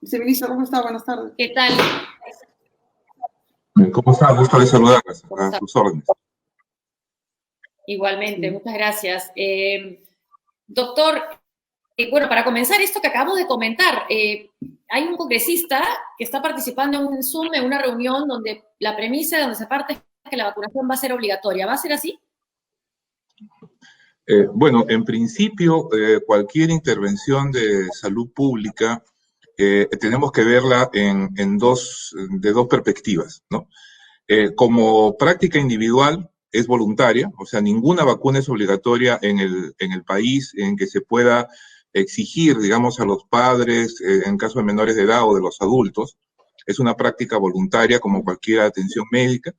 Viceministro, ¿cómo está? Buenas tardes. ¿Qué tal? ¿Cómo está? Gusto de saludarlas. A sus órdenes. Igualmente, muchas gracias. Doctor, bueno, para comenzar esto que acabo de comentar, hay un congresista que está participando en un Zoom, en una reunión donde la premisa de donde se parte es que la vacunación va a ser obligatoria. ¿Va a ser así? Bueno, en principio, cualquier intervención de salud pública tenemos que verla de dos perspectivas, ¿no? Como práctica individual es voluntaria, o sea, ninguna vacuna es obligatoria en el país en que se pueda exigir, digamos, a los padres, en caso de menores de edad o de los adultos. Es una práctica voluntaria como cualquier atención médica.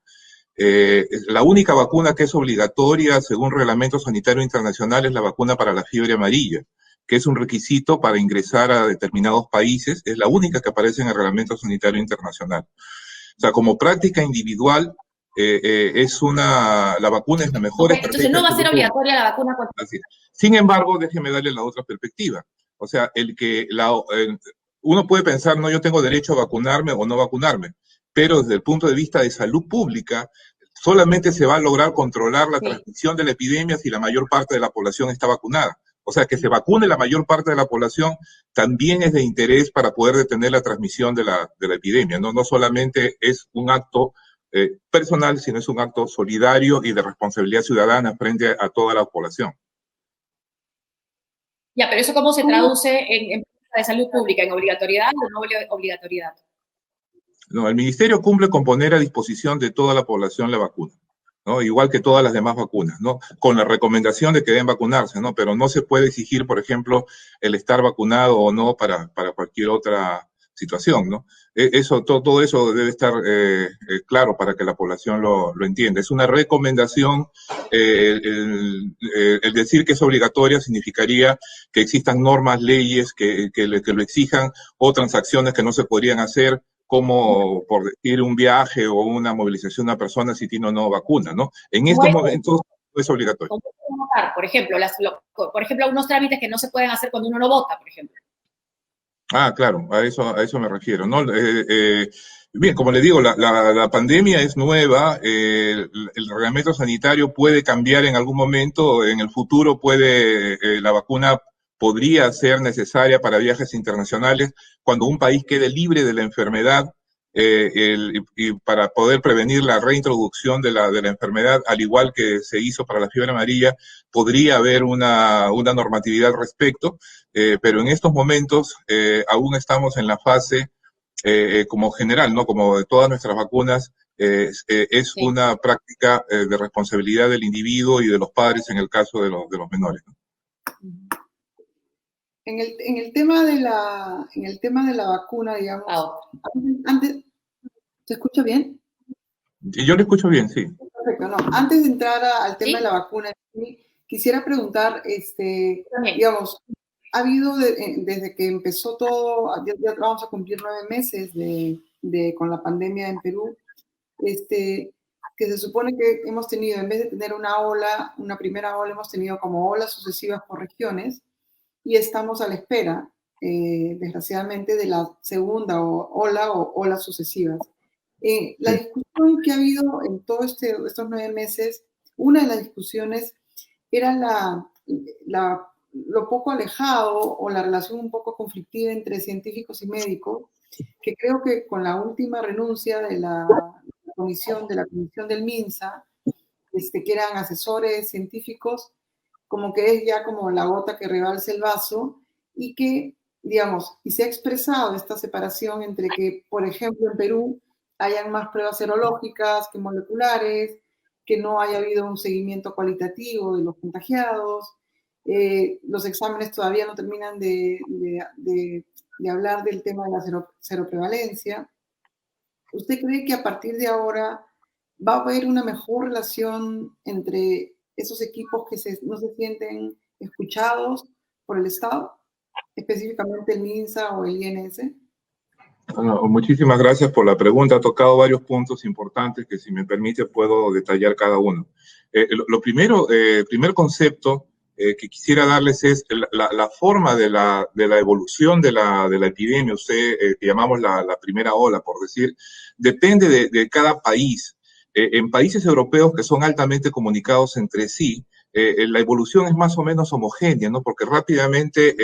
La única vacuna que es obligatoria, según Reglamento Sanitario Internacional, es la vacuna para la fiebre amarilla, que es un requisito para ingresar a determinados países. Es la única que aparece en el Reglamento Sanitario Internacional. O sea, como práctica individual, la vacuna es la mejor Okay, entonces no va a ser obligatoria la vacuna. Así. Sin embargo, déjeme darle la otra perspectiva. O sea, uno puede pensar, no, yo tengo derecho a vacunarme o no vacunarme, pero desde el punto de vista de salud pública, solamente se va a lograr controlar la transmisión de la epidemia si la mayor parte de la población está vacunada. O sea, que se vacune la mayor parte de la población también es de interés para poder detener la transmisión de la epidemia, ¿no? No solamente es un acto personal, sino es un acto solidario y de responsabilidad ciudadana frente a toda la población. Ya, pero ¿eso cómo se traduce en de salud pública? ¿En obligatoriedad o no obligatoriedad? No, el Ministerio cumple con poner a disposición de toda la población la vacuna, ¿no? Igual que todas las demás vacunas, ¿no? Con la recomendación de que deben vacunarse, ¿no? Pero no se puede exigir, por ejemplo, el estar vacunado o no para cualquier otra situación, ¿no? Todo eso debe estar claro para que la población lo entienda. Es una recomendación. El decir que es obligatoria significaría que existan normas, leyes que lo exijan, o transacciones que no se podrían hacer, como por decir un viaje o una movilización de una persona si tiene o no vacuna, ¿no? En estos momentos no es obligatorio. Por ejemplo, algunos trámites que no se pueden hacer cuando uno no vota, por ejemplo. Ah, claro, a eso me refiero, ¿no? Bien, como le digo, la pandemia es nueva, el reglamento sanitario puede cambiar en algún momento, en el futuro la vacuna podría ser necesaria para viajes internacionales cuando un país quede libre de la enfermedad y para poder prevenir la reintroducción de la enfermedad, al igual que se hizo para la fiebre amarilla, podría haber una normatividad al respecto, pero en estos momentos aún estamos en la fase como general, ¿no? Como de todas nuestras vacunas, es una práctica de responsabilidad del individuo y de los padres en el caso de los menores, ¿no? En el tema de la vacuna, digamos, antes, ¿se escucha bien? Yo le escucho bien, sí. Perfecto, no. Antes de entrar al tema de la vacuna, quisiera preguntar, digamos, ha habido desde que empezó todo, ya vamos a cumplir 9 meses con la pandemia en Perú, que se supone que hemos tenido, en vez de tener una primera ola, hemos tenido como olas sucesivas por regiones, y estamos a la espera, desgraciadamente, de la segunda ola o olas sucesivas. La discusión que ha habido en todos estos 9 meses, una de las discusiones era lo poco alejado o la relación un poco conflictiva entre científicos y médicos, que creo que con la última renuncia de la comisión del MINSA, que eran asesores científicos, como que es ya como la gota que rebalsa el vaso, y que, digamos, y se ha expresado esta separación entre que, por ejemplo, en Perú hayan más pruebas serológicas que moleculares, que no haya habido un seguimiento cualitativo de los contagiados, los exámenes todavía no terminan de hablar del tema de la seroprevalencia. ¿Usted cree que a partir de ahora va a haber una mejor relación entre esos equipos que no se sienten escuchados por el Estado, específicamente el MINSA o el INS? Bueno, muchísimas gracias por la pregunta. Ha tocado varios puntos importantes que, si me permite, puedo detallar cada uno. Lo primero, primer concepto que quisiera darles es la forma de la evolución de la epidemia, que llamamos la primera ola, por decir, depende de cada país. En países europeos que son altamente comunicados entre sí, la evolución es más o menos homogénea, ¿no? Porque rápidamente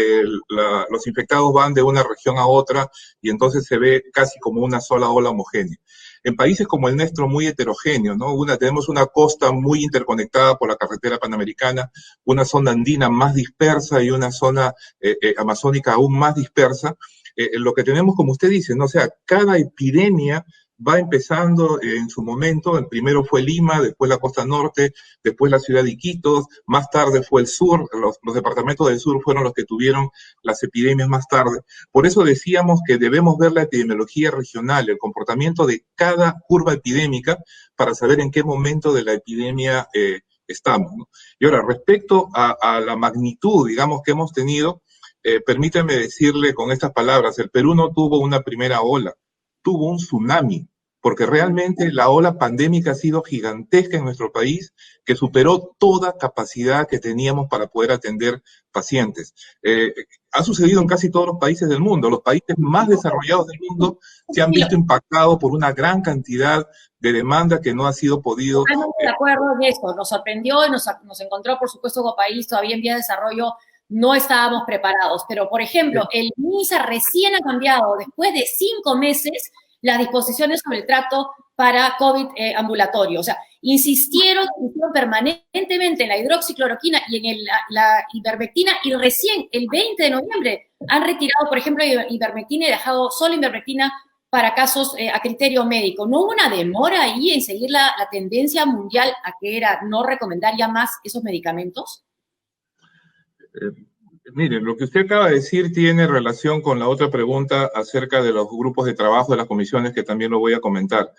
los infectados van de una región a otra y entonces se ve casi como una sola ola homogénea. En países como el nuestro, muy heterogéneo, ¿no? Tenemos una costa muy interconectada por la carretera panamericana, una zona andina más dispersa y una zona amazónica aún más dispersa. Lo que tenemos, como usted dice, ¿no? O sea, cada epidemia va empezando en su momento. El primero fue Lima, después la costa norte, después la ciudad de Iquitos, más tarde fue el sur. Los departamentos del sur fueron los que tuvieron las epidemias más tarde. Por eso decíamos que debemos ver la epidemiología regional, el comportamiento de cada curva epidémica para saber en qué momento de la epidemia estamos, ¿no? Y ahora, respecto a la magnitud, digamos, que hemos tenido, permítame decirle con estas palabras, el Perú no tuvo una primera ola, tuvo un tsunami, porque realmente la ola pandémica ha sido gigantesca en nuestro país, que superó toda capacidad que teníamos para poder atender pacientes. Ha sucedido en casi todos los países del mundo. Los países más desarrollados del mundo se han visto impactados por una gran cantidad de demanda que no ha sido podido... Totalmente de acuerdo en eso. Nos sorprendió y nos encontró, por supuesto, como país todavía en vía de desarrollo. No estábamos preparados, pero por ejemplo, el MINSA recién ha cambiado, después de 5 meses, las disposiciones sobre el trato para COVID ambulatorio. O sea, insistieron permanentemente en la hidroxicloroquina y en la ivermectina, y recién el 20 de noviembre han retirado, por ejemplo, ivermectina y dejado solo ivermectina para casos a criterio médico. ¿No hubo una demora ahí en seguir la tendencia mundial a que era no recomendar ya más esos medicamentos? Miren, lo que usted acaba de decir tiene relación con la otra pregunta acerca de los grupos de trabajo de las comisiones, que también lo voy a comentar.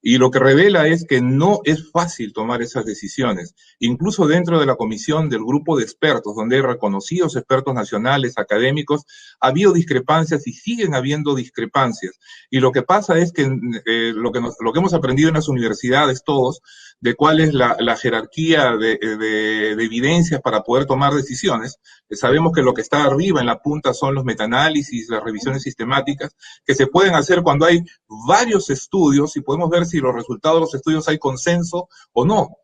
Y lo que revela es que no es fácil tomar esas decisiones. Incluso dentro de la comisión del grupo de expertos, donde hay reconocidos expertos nacionales, académicos, ha habido discrepancias y siguen habiendo discrepancias. Y lo que pasa es que lo que hemos aprendido en las universidades todos, de cuál es la jerarquía de evidencias para poder tomar decisiones. Sabemos que lo que está arriba en la punta son los metaanálisis, las revisiones sistemáticas, que se pueden hacer cuando hay varios estudios y podemos ver si los resultados de los estudios hay consenso o no.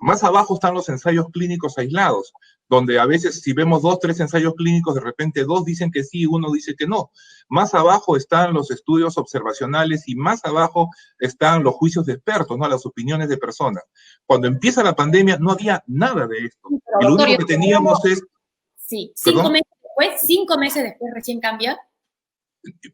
Más abajo están los ensayos clínicos aislados, donde a veces si vemos 2, 3 ensayos clínicos, de repente 2 dicen que sí y 1 dice que no. Más abajo están los estudios observacionales y más abajo están los juicios de expertos, ¿no? Las opiniones de personas. Cuando empieza la pandemia no había nada de esto. Y lo único que teníamos es... Sí, 5 meses después recién cambia.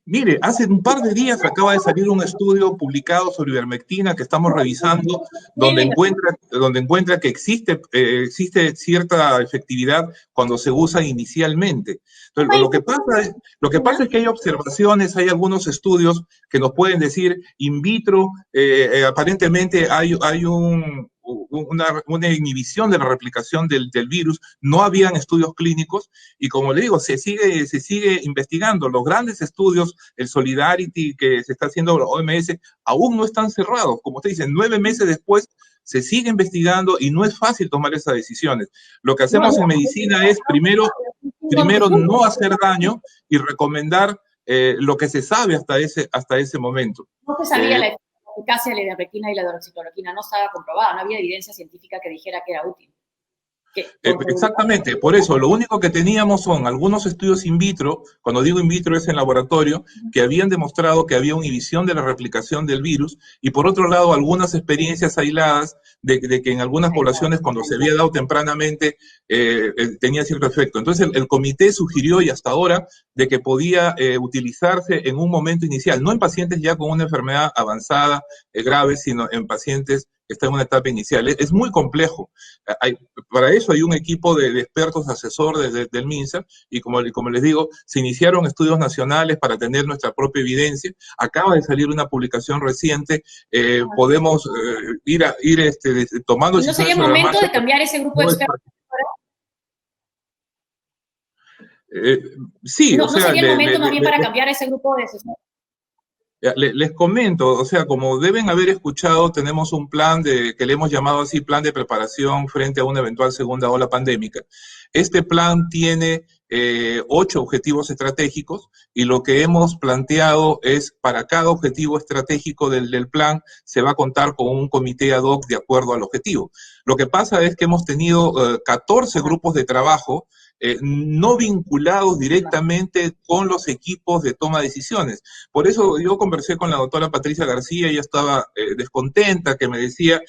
Mire, hace un par de días acaba de salir un estudio publicado sobre ivermectina que estamos revisando, donde encuentra que existe cierta efectividad cuando se usa inicialmente. Entonces, lo que pasa es que hay observaciones, hay algunos estudios que nos pueden decir in vitro, aparentemente hay una inhibición de la replicación del virus. No habían estudios clínicos y, como le digo, se sigue investigando. Los grandes estudios, el Solidarity que se está haciendo la OMS, aún no están cerrados. Como usted dice, 9 meses después se sigue investigando y no es fácil tomar esas decisiones. Lo que hacemos en medicina es primero no hacer daño y recomendar lo que se sabe hasta ese momento. No se sabía la eficacia de la ivermectina y la hidroxicloroquina, no estaba comprobada, no había evidencia científica que dijera que era útil. Exactamente, por eso lo único que teníamos son algunos estudios in vitro, cuando digo in vitro es en laboratorio, que habían demostrado que había inhibición de la replicación del virus, y por otro lado algunas experiencias aisladas de que en algunas poblaciones cuando se había dado tempranamente tenía cierto efecto. Entonces el comité sugirió, y hasta ahora, de que podía utilizarse en un momento inicial, no en pacientes ya con una enfermedad avanzada, grave, sino en pacientes que están en una etapa inicial. Es muy complejo. Para eso hay un equipo de expertos asesor del MINSA, y como les digo, se iniciaron estudios nacionales para tener nuestra propia evidencia. Acaba de salir una publicación reciente. Podemos ir tomando... ¿No sería el momento de cambiar ese grupo de expertos? Sí, no, o sea... ¿No sería el momento más bien para cambiar ese grupo de asesores? Ya, les comento, o sea, como deben haber escuchado, tenemos un plan que le hemos llamado así plan de preparación frente a una eventual segunda ola pandémica. Este plan tiene 8 objetivos estratégicos y lo que hemos planteado es para cada objetivo estratégico del plan se va a contar con un comité ad hoc de acuerdo al objetivo. Lo que pasa es que hemos tenido 14 grupos de trabajo no vinculados directamente con los equipos de toma de decisiones. Por eso yo conversé con la doctora Patricia García, ella estaba descontenta, que me decía,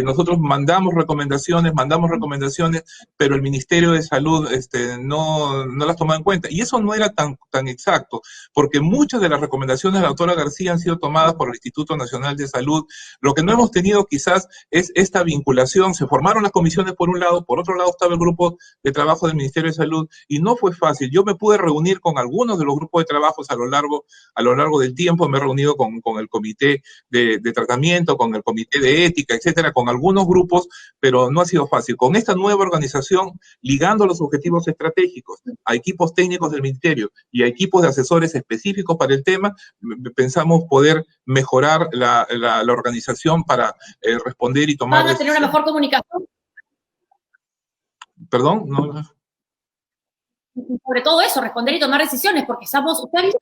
nosotros mandamos recomendaciones, pero el Ministerio de Salud no las tomaba en cuenta. Y eso no era tan exacto, porque muchas de las recomendaciones de la doctora García han sido tomadas por el Instituto Nacional de Salud. Lo que no hemos tenido quizás es esta vinculación. Se formaron las comisiones por un lado, por otro lado estaba el grupo de trabajo del Ministerio de Salud, y no fue fácil. Yo me pude reunir con algunos de los grupos de trabajos a lo largo del tiempo, me he reunido con el comité de tratamiento, con el comité de ética, etcétera, con algunos grupos, pero no ha sido fácil. Con esta nueva organización, ligando los objetivos estratégicos a equipos técnicos del Ministerio y a equipos de asesores específicos para el tema, pensamos poder mejorar la organización para responder y tomar... ¿Van a tener una mejor comunicación? ¿Perdón? No. Sobre todo eso, responder y tomar decisiones, porque usted ha visto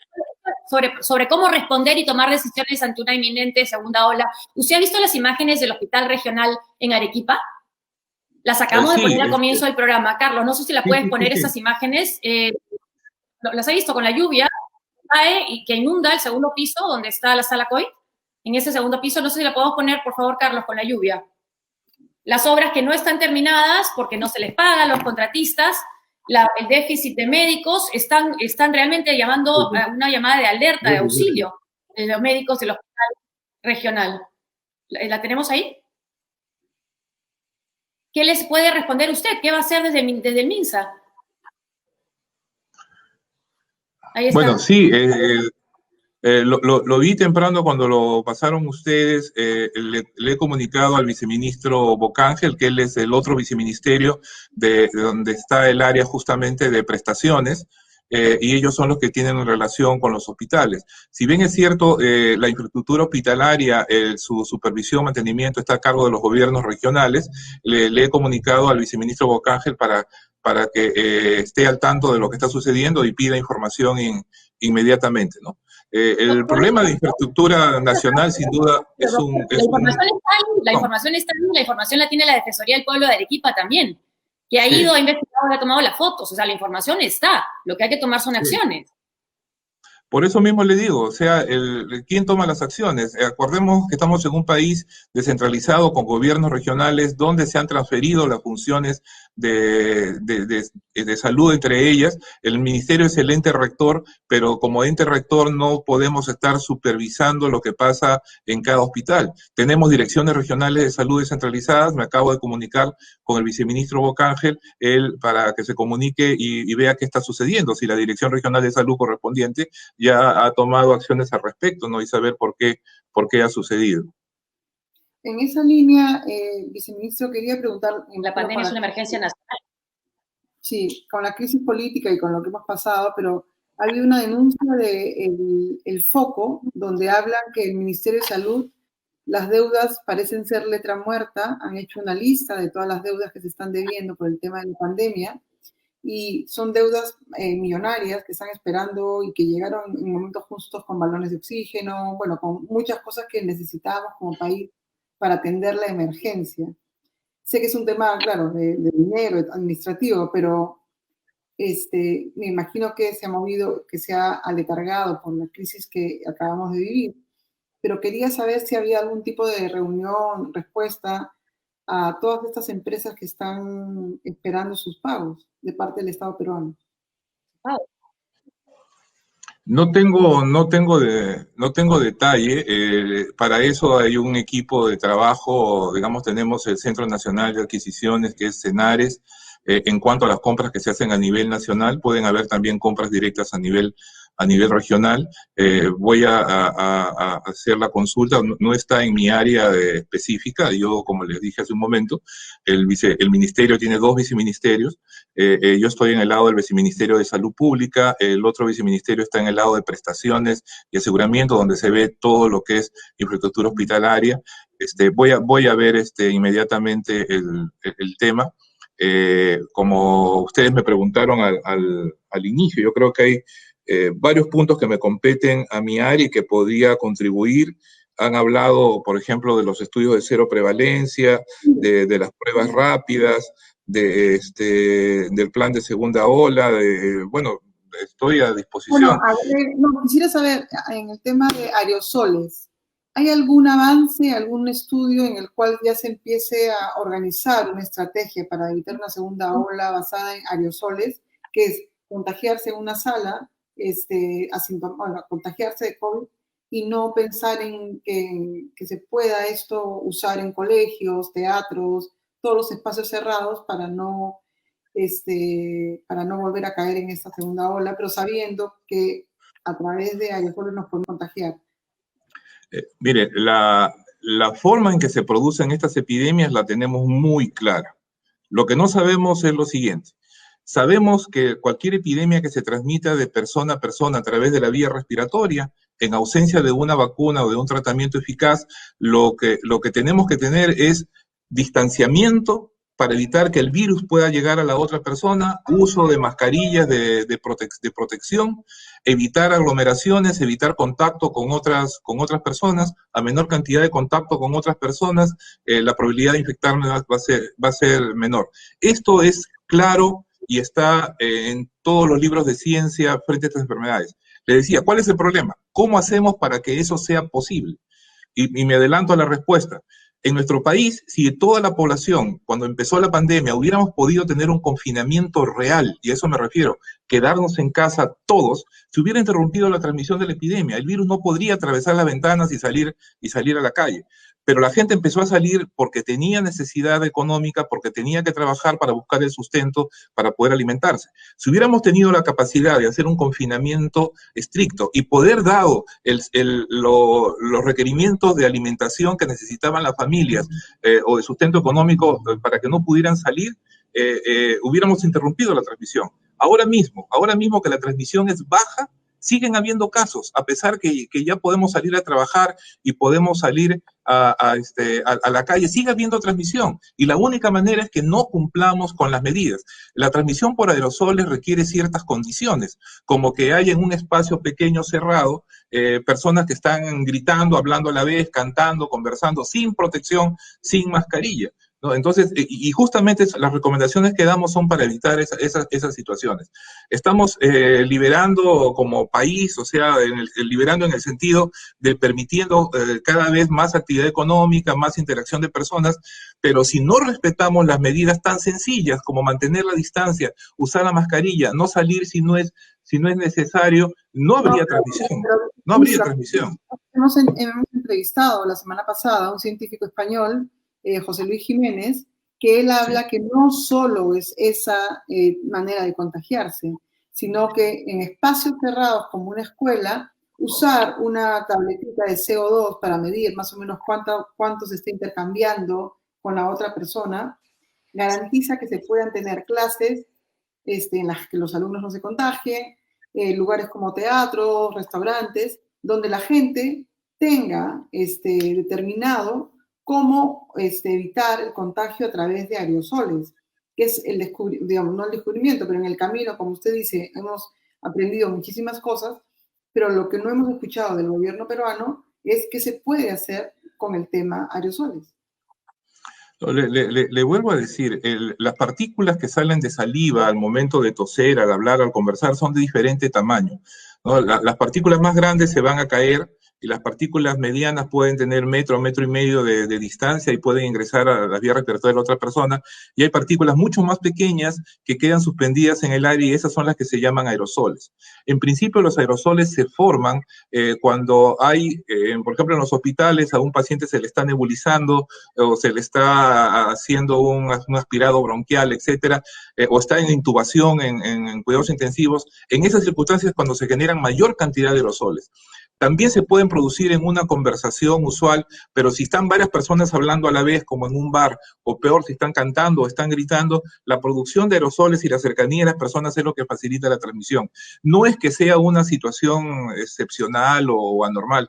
sobre cómo responder y tomar decisiones ante una inminente segunda ola. ¿Usted ha visto las imágenes del hospital regional en Arequipa? Las acabamos de poner al comienzo del programa. Carlos, no sé si la puedes poner esas imágenes. Las he visto con la lluvia y que inunda el segundo piso donde está la sala COVID. En ese segundo piso, no sé si la podemos poner, por favor, Carlos, con la lluvia. Las obras que no están terminadas porque no se les paga a los contratistas, el déficit de médicos, están realmente llamando a una llamada de alerta, de auxilio de los médicos del hospital regional. ¿La tenemos ahí? ¿Qué les puede responder usted? ¿Qué va a hacer desde el MINSA? Ahí está. Bueno, sí, lo vi temprano cuando lo pasaron ustedes. Le he comunicado al viceministro Bocángel, que él es el otro viceministerio de donde está el área justamente de prestaciones, y ellos son los que tienen relación con los hospitales. Si bien es cierto, la infraestructura hospitalaria, su supervisión, mantenimiento está a cargo de los gobiernos regionales, le he comunicado al viceministro Bocángel para que esté al tanto de lo que está sucediendo y pida información inmediatamente, ¿no? El problema de infraestructura nacional, sin duda, es un... La información está ahí, la información la tiene la Defensoría del Pueblo de Arequipa también, que ha ido, ha investigado, ha tomado las fotos, o sea, la información está, lo que hay que tomar son acciones. Por eso mismo le digo, o sea, ¿quién toma las acciones? Acordemos que estamos en un país descentralizado con gobiernos regionales donde se han transferido las funciones de salud entre ellas. El ministerio es el ente rector, pero como ente rector no podemos estar supervisando lo que pasa en cada hospital. Tenemos direcciones regionales de salud descentralizadas, me acabo de comunicar con el viceministro Bocángel, él para que se comunique y vea qué está sucediendo, si la dirección regional de salud correspondiente ya ha tomado acciones al respecto, ¿no? Y saber por qué ha sucedido. En esa línea, viceministro, quería preguntar... La pandemia es una emergencia nacional. Sí, con la crisis política y con lo que hemos pasado, pero ha habido una denuncia de el Foco, donde hablan que el Ministerio de Salud, las deudas parecen ser letra muerta, han hecho una lista de todas las deudas que se están debiendo por el tema de la pandemia, y son deudas millonarias que están esperando y que llegaron en momentos justos con balones de oxígeno, bueno, con muchas cosas que necesitábamos como país para atender la emergencia. Sé que es un tema, claro, de dinero, administrativo, pero me imagino que se ha movido, que se ha aletargado por la crisis que acabamos de vivir. Pero quería saber si había algún tipo de reunión, respuesta a todas estas empresas que están esperando sus pagos de parte del Estado peruano. No tengo detalle. Para eso hay un equipo de trabajo, digamos, tenemos el Centro Nacional de Adquisiciones, que es CENARES. En cuanto a las compras que se hacen a nivel nacional, pueden haber también compras directas a nivel a nivel regional. Voy a hacer la consulta, no está en mi área específica. Yo, como les dije hace un momento, el ministerio tiene 2 viceministerios. Yo estoy en el lado del viceministerio de Salud Pública, el otro viceministerio está en el lado de prestaciones y aseguramiento, donde se ve todo lo que es infraestructura hospitalaria. Voy a ver inmediatamente el tema. Como ustedes me preguntaron al inicio, yo creo que hay varios puntos que me competen a mi área y que podría contribuir. Han hablado, por ejemplo, de los estudios de cero prevalencia, de las pruebas rápidas, del plan de segunda ola, bueno, estoy a disposición. Bueno, a ver, no, quisiera saber, en el tema de aerosoles, ¿hay algún avance, algún estudio en el cual ya se empiece a organizar una estrategia para evitar una segunda ola basada en aerosoles, que es contagiarse en una sala, contagiarse de COVID y no pensar en que se pueda esto usar en colegios, teatros, todos los espacios cerrados para no volver a caer en esta segunda ola, pero sabiendo que a través de aerosoles nos podemos contagiar? Mire, la forma en que se producen estas epidemias la tenemos muy clara. Lo que no sabemos es lo siguiente. Sabemos que cualquier epidemia que se transmita de persona a persona a través de la vía respiratoria, en ausencia de una vacuna o de un tratamiento eficaz, lo que tenemos que tener es distanciamiento para evitar que el virus pueda llegar a la otra persona, uso de mascarillas de protección, evitar aglomeraciones, evitar contacto con otras personas. A menor cantidad de contacto con otras personas, la probabilidad de infectarme va a ser menor. Esto es claro y está en todos los libros de ciencia frente a estas enfermedades. Le decía, ¿cuál es el problema? ¿Cómo hacemos para que eso sea posible? Y me adelanto a la respuesta. En nuestro país, si toda la población, cuando empezó la pandemia, hubiéramos podido tener un confinamiento real, y a eso me refiero, quedarnos en casa todos, se hubiera interrumpido la transmisión de la epidemia. El virus no podría atravesar las ventanas y salir a la calle. Pero la gente empezó a salir porque tenía necesidad económica, porque tenía que trabajar para buscar el sustento, para poder alimentarse. Si hubiéramos tenido la capacidad de hacer un confinamiento estricto y poder dado los requerimientos de alimentación que necesitaban las familias o de sustento económico para que no pudieran salir, hubiéramos interrumpido la transmisión. Ahora mismo que la transmisión es baja, siguen habiendo casos, a pesar que ya podemos salir a trabajar y podemos salir a la calle, sigue habiendo transmisión. Y la única manera es que no cumplamos con las medidas. La transmisión por aerosoles requiere ciertas condiciones, como que haya en un espacio pequeño cerrado personas que están gritando, hablando a la vez, cantando, conversando, sin protección, sin mascarilla, ¿no? Entonces, y justamente las recomendaciones que damos son para evitar esas situaciones. Estamos liberando como país, o sea, liberando en el sentido de permitiendo cada vez más actividad económica, más interacción de personas, pero si no respetamos las medidas tan sencillas como mantener la distancia, usar la mascarilla, no salir si no es necesario, no habría transmisión. No habría transmisión. Hemos entrevistado la semana pasada a un científico español, José Luis Jiménez, que él habla que no solo es esa manera de contagiarse, sino que en espacios cerrados como una escuela, usar una tabletita de CO2 para medir más o menos cuánto se está intercambiando con la otra persona, garantiza que se puedan tener clases en las que los alumnos no se contagien, lugares como teatros, restaurantes, donde la gente tenga determinado cómo evitar el contagio a través de aerosoles, que es no el descubrimiento, pero en el camino, como usted dice, hemos aprendido muchísimas cosas, pero lo que no hemos escuchado del gobierno peruano es qué se puede hacer con el tema aerosoles. Le vuelvo a decir, las partículas que salen de saliva al momento de toser, al hablar, al conversar, son de diferente tamaño, ¿no? Las partículas más grandes se van a caer y las partículas medianas pueden tener metro y medio de distancia y pueden ingresar a las vías respiratorias de la otra persona, y hay partículas mucho más pequeñas que quedan suspendidas en el aire y esas son las que se llaman aerosoles. En principio los aerosoles se forman cuando hay, por ejemplo en los hospitales a un paciente se le está nebulizando o se le está haciendo un aspirado bronquial, etcétera, o está en intubación en cuidados intensivos. En esas circunstancias cuando se generan mayor cantidad de aerosoles. También se pueden producir en una conversación usual, pero si están varias personas hablando a la vez, como en un bar, o peor, si están cantando o están gritando, la producción de aerosoles y la cercanía de las personas es lo que facilita la transmisión. No es que sea una situación excepcional o anormal.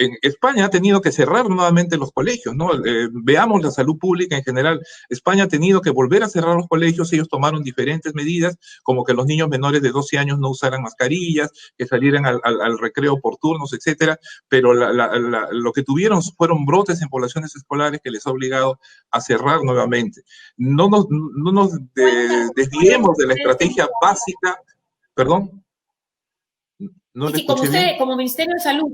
En España ha tenido que cerrar nuevamente los colegios, ¿no? Veamos la salud pública en general. España ha tenido que volver a cerrar los colegios, ellos tomaron diferentes medidas, como que los niños menores de 12 años no usaran mascarillas, que salieran al recreo por turnos, etcétera, pero lo que tuvieron fueron brotes en poblaciones escolares que les ha obligado a cerrar nuevamente. No nos desviemos de la estrategia básica, perdón. No y como usted, como Ministerio de Salud,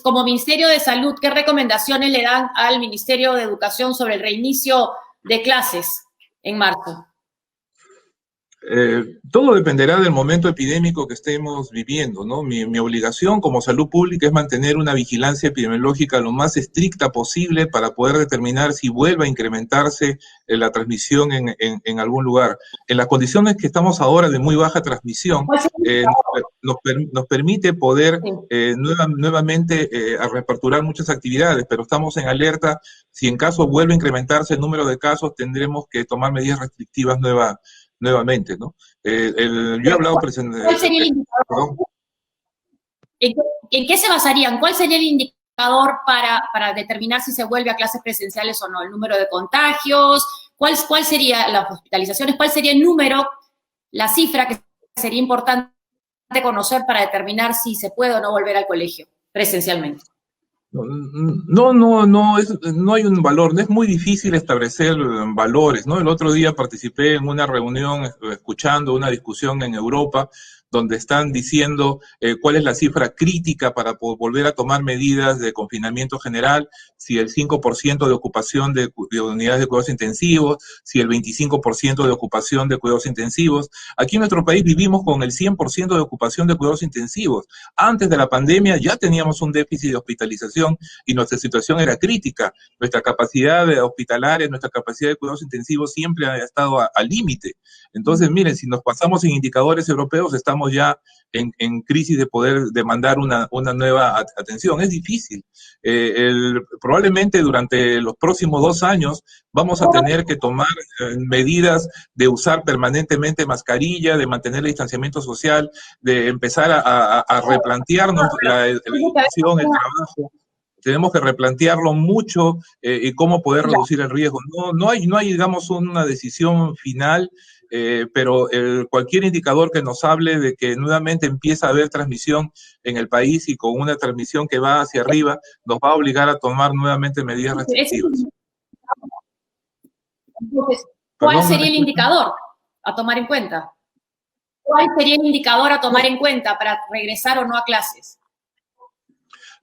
como Ministerio de Salud, ¿qué recomendaciones le dan al Ministerio de Educación sobre el reinicio de clases en marzo? Todo dependerá del momento epidémico que estemos viviendo, ¿no? Mi obligación como salud pública es mantener una vigilancia epidemiológica lo más estricta posible para poder determinar si vuelve a incrementarse la transmisión en algún lugar. En las condiciones que estamos ahora de muy baja transmisión, nos permite poder nuevamente reaperturar muchas actividades, pero estamos en alerta. Si en caso vuelve a incrementarse el número de casos, tendremos que tomar medidas restrictivas nuevamente, ¿no? Yo he hablado... ¿Cuál sería el indicador? ¿En qué se basarían? ¿Cuál sería el indicador para determinar si se vuelve a clases presenciales o no? ¿El número de contagios? ¿Cuál sería las hospitalizaciones? ¿Cuál sería el número, la cifra que sería importante conocer para determinar si se puede o no volver al colegio presencialmente? No hay un valor, no es muy difícil establecer valores, ¿no? El otro día participé en una reunión escuchando una discusión en Europa donde están diciendo cuál es la cifra crítica para volver a tomar medidas de confinamiento general, si el 5% de ocupación de unidades de cuidados intensivos, si el 25% de ocupación de cuidados intensivos. Aquí en nuestro país vivimos con el 100% de ocupación de cuidados intensivos. Antes de la pandemia ya teníamos un déficit de hospitalización y nuestra situación era crítica. Nuestra capacidad hospitalaria, nuestra capacidad de cuidados intensivos siempre ha estado al límite. Entonces, miren, si nos pasamos en indicadores europeos, estamos ya en crisis de poder demandar una nueva atención. Es difícil. Probablemente durante los próximos 2 años vamos a tener que tomar medidas de usar permanentemente mascarilla, de mantener el distanciamiento social, de empezar a replantearnos la educación, el trabajo. Tenemos que replantearlo mucho y cómo poder reducir el riesgo. No hay, digamos, una decisión final, pero cualquier indicador que nos hable de que nuevamente empieza a haber transmisión en el país y con una transmisión que va hacia arriba, nos va a obligar a tomar nuevamente medidas restrictivas. Entonces, ¿cuál sería el indicador a tomar en cuenta? ¿Cuál sería el indicador a tomar en cuenta para regresar o no a clases?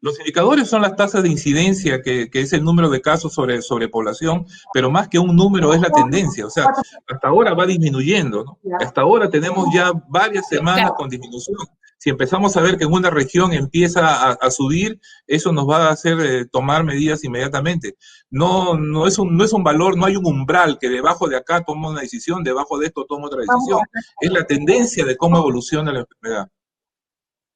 Los indicadores son las tasas de incidencia, que es el número de casos sobre población, pero más que un número es la tendencia. O sea, hasta ahora va disminuyendo, ¿no? Hasta ahora tenemos ya varias semanas con disminución. Si empezamos a ver que en una región empieza a subir, eso nos va a hacer tomar medidas inmediatamente. No es un valor, no hay un umbral que debajo de acá toma una decisión, debajo de esto toma otra decisión. Es la tendencia de cómo evoluciona la enfermedad.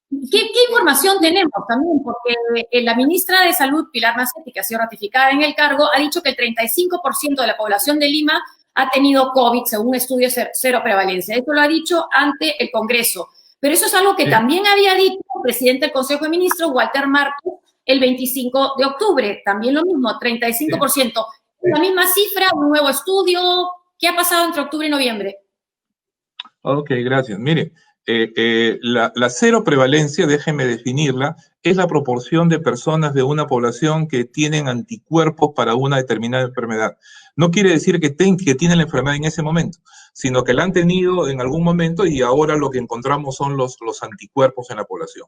¿Qué información tenemos también? Porque la ministra de Salud, Pilar Macetti, que ha sido ratificada en el cargo, ha dicho que el 35% de la población de Lima ha tenido COVID, según estudios cero prevalencia. Esto lo ha dicho ante el Congreso. Pero eso es algo que también había dicho el presidente del Consejo de Ministros, Walter Martos, el 25 de octubre. También lo mismo, 35%. La misma cifra, un nuevo estudio. ¿Qué ha pasado entre octubre y noviembre? Ok, gracias. Mire, la cero prevalencia, déjeme definirla, es la proporción de personas de una población que tienen anticuerpos para una determinada enfermedad. No quiere decir que tienen la enfermedad en ese momento, sino que la han tenido en algún momento y ahora lo que encontramos son los anticuerpos en la población.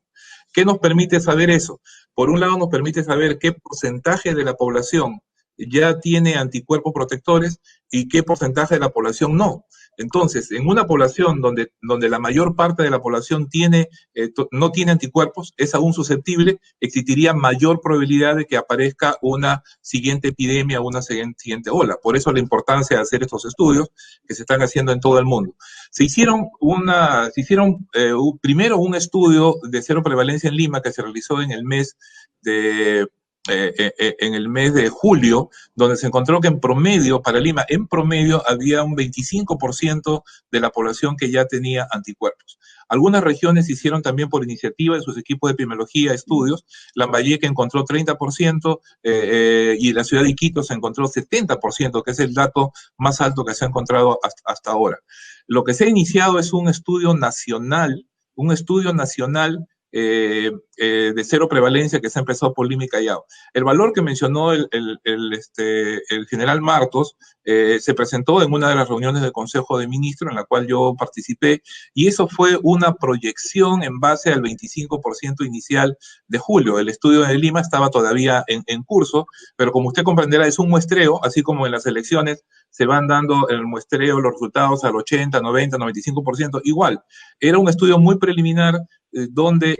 ¿Qué nos permite saber eso? Por un lado nos permite saber qué porcentaje de la población ya tiene anticuerpos protectores y qué porcentaje de la población no. Entonces, en una población donde la mayor parte de la población no tiene anticuerpos, es aún susceptible, existiría mayor probabilidad de que aparezca una siguiente epidemia o una siguiente ola. Por eso la importancia de hacer estos estudios que se están haciendo en todo el mundo. Se hicieron primero un estudio de cero prevalencia en Lima que se realizó en el mes de julio, donde se encontró que en promedio, para Lima, en promedio había un 25% de la población que ya tenía anticuerpos. Algunas regiones hicieron también por iniciativa de sus equipos de epidemiología estudios. Lambayeque encontró 30% y la ciudad de Iquitos se encontró 70%, que es el dato más alto que se ha encontrado hasta ahora. Lo que se ha iniciado es un estudio nacional de cero prevalencia que se ha empezado por Lima y Callao. El valor que mencionó el general Martos se presentó en una de las reuniones del Consejo de Ministros en la cual yo participé, y eso fue una proyección en base al 25% inicial de julio. El estudio de Lima estaba todavía en curso, pero como usted comprenderá, es un muestreo, así como en las elecciones se van dando el muestreo, los resultados al 80, 90, 95%, igual. Era un estudio muy preliminar, donde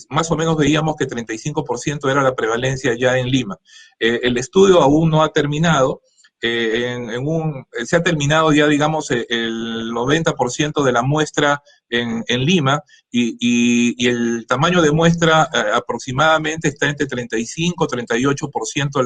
más o menos veíamos que 35% era la prevalencia ya en Lima. El estudio aún no ha terminado. Se ha terminado ya, digamos, el 90% de la muestra en Lima y el tamaño de muestra aproximadamente está entre 35 y 38%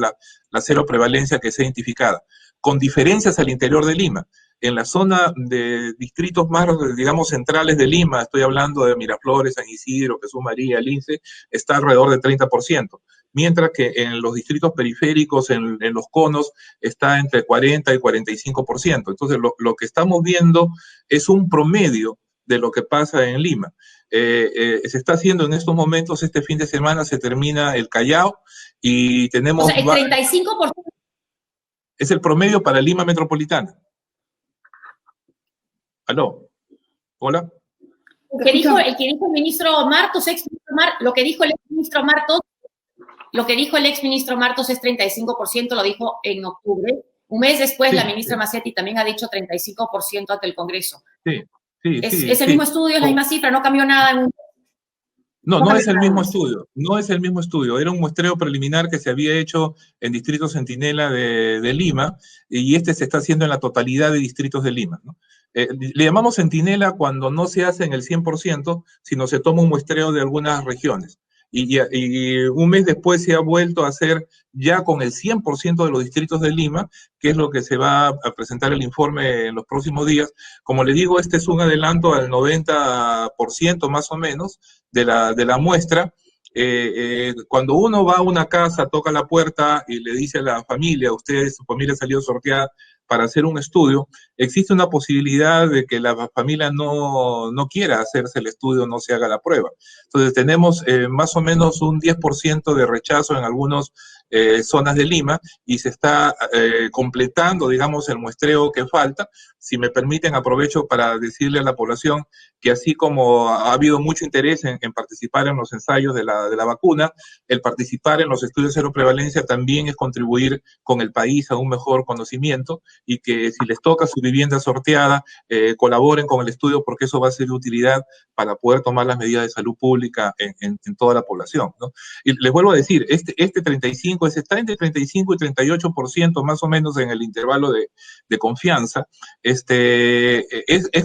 la cero prevalencia que se ha identificado, con diferencias al interior de Lima. En la zona de distritos más, digamos, centrales de Lima, estoy hablando de Miraflores, San Isidro, Jesús María, Lince, está alrededor del 30%, mientras que en los distritos periféricos, en los conos, está entre 40 y 45%. Entonces, lo que estamos viendo es un promedio de lo que pasa en Lima. Se está haciendo en estos momentos, este fin de semana se termina el Callao y tenemos... O sea, el 35%. Es el promedio para Lima metropolitana. ¿Aló? ¿Hola? Lo que dijo el ministro Martos, lo que dijo el exministro Martos es 35%, lo dijo en octubre. Un mes después, la ministra Macetti también ha dicho 35% ante el Congreso. Es el mismo estudio, es la misma cifra, no cambió nada. No es el mismo estudio, no es el mismo estudio. Era un muestreo preliminar que se había hecho en Distrito Centinela de Lima, y este se está haciendo en la totalidad de distritos de Lima, ¿no? Le llamamos centinela cuando no se hace en el 100%, sino se toma un muestreo de algunas regiones. Y un mes después se ha vuelto a hacer ya con el 100% de los distritos de Lima, que es lo que se va a presentar el informe en los próximos días. Como le digo, este es un adelanto al 90% más o menos de la muestra. Cuando uno va a una casa, toca la puerta y le dice a la familia, su familia salió sorteada para hacer un estudio, existe una posibilidad de que la familia no quiera hacerse el estudio, no se haga la prueba. Entonces tenemos más o menos un 10% de rechazo en algunas zonas de Lima, y se está completando, digamos, el muestreo que falta. Si me permiten, aprovecho para decirle a la población que así como ha habido mucho interés en participar en los ensayos de la vacuna, el participar en los estudios de cero prevalencia también es contribuir con el país a un mejor conocimiento, y que si les toca su vivienda sorteada, colaboren con el estudio, porque eso va a ser de utilidad para poder tomar las medidas de salud pública en toda la población, ¿no? Y les vuelvo a decir, está entre 35 y 38% más o menos en el intervalo de confianza. Es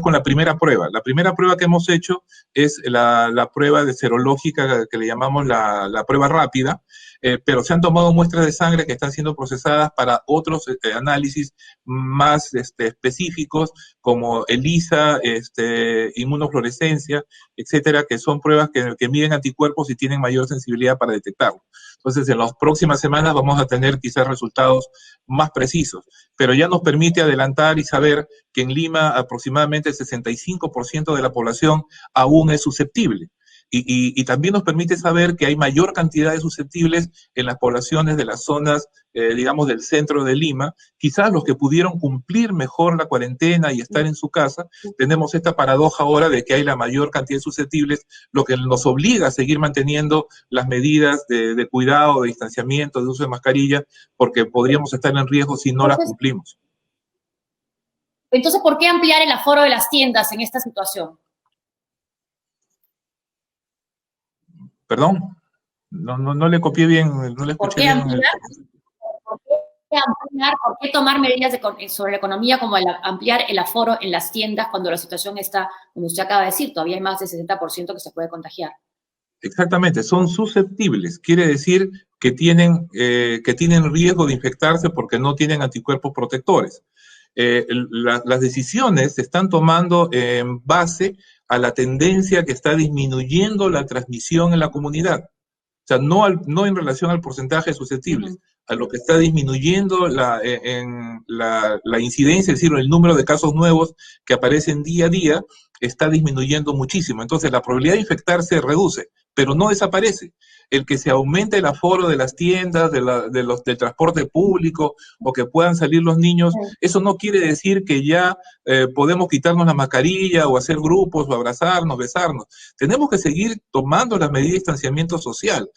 con la primera prueba. La primera prueba que hemos hecho es la prueba de serológica que le llamamos la prueba rápida, pero se han tomado muestras de sangre que están siendo procesadas para otros análisis más específicos, como ELISA, inmunofluorescencia, etcétera, que son pruebas que miden anticuerpos y tienen mayor sensibilidad para detectarlo. Entonces, en las próximas semanas vamos a tener quizás resultados más precisos, pero ya nos permite adelantar y saber que en Lima aproximadamente el 65% de la población aún es susceptible. y también nos permite saber que hay mayor cantidad de susceptibles en las poblaciones de las zonas, digamos, del centro de Lima. Quizás los que pudieron cumplir mejor la cuarentena y estar en su casa, tenemos esta paradoja ahora de que hay la mayor cantidad de susceptibles, lo que nos obliga a seguir manteniendo las medidas de cuidado, de distanciamiento, de uso de mascarilla, porque podríamos estar en riesgo si no las cumplimos. Entonces, ¿por qué ampliar el aforo de las tiendas en esta situación? Perdón, no le copié bien, no le escuché bien. ¿Por qué ampliar, por qué tomar medidas sobre la economía como ampliar el aforo en las tiendas cuando la situación está, como usted acaba de decir, todavía hay más del 60% que se puede contagiar? Exactamente, son susceptibles, quiere decir que tienen riesgo de infectarse porque no tienen anticuerpos protectores. Las decisiones se están tomando en base a la tendencia que está disminuyendo la transmisión en la comunidad. O sea, no en relación al porcentaje de susceptibles, a lo que está disminuyendo la incidencia, es decir, el número de casos nuevos que aparecen día a día, está disminuyendo muchísimo. Entonces, la probabilidad de infectarse reduce, pero no desaparece. El que se aumente el aforo de las tiendas, del transporte público, o que puedan salir los niños, eso no quiere decir que ya podemos quitarnos la mascarilla, o hacer grupos, o abrazarnos, besarnos. Tenemos que seguir tomando las medidas de distanciamiento social.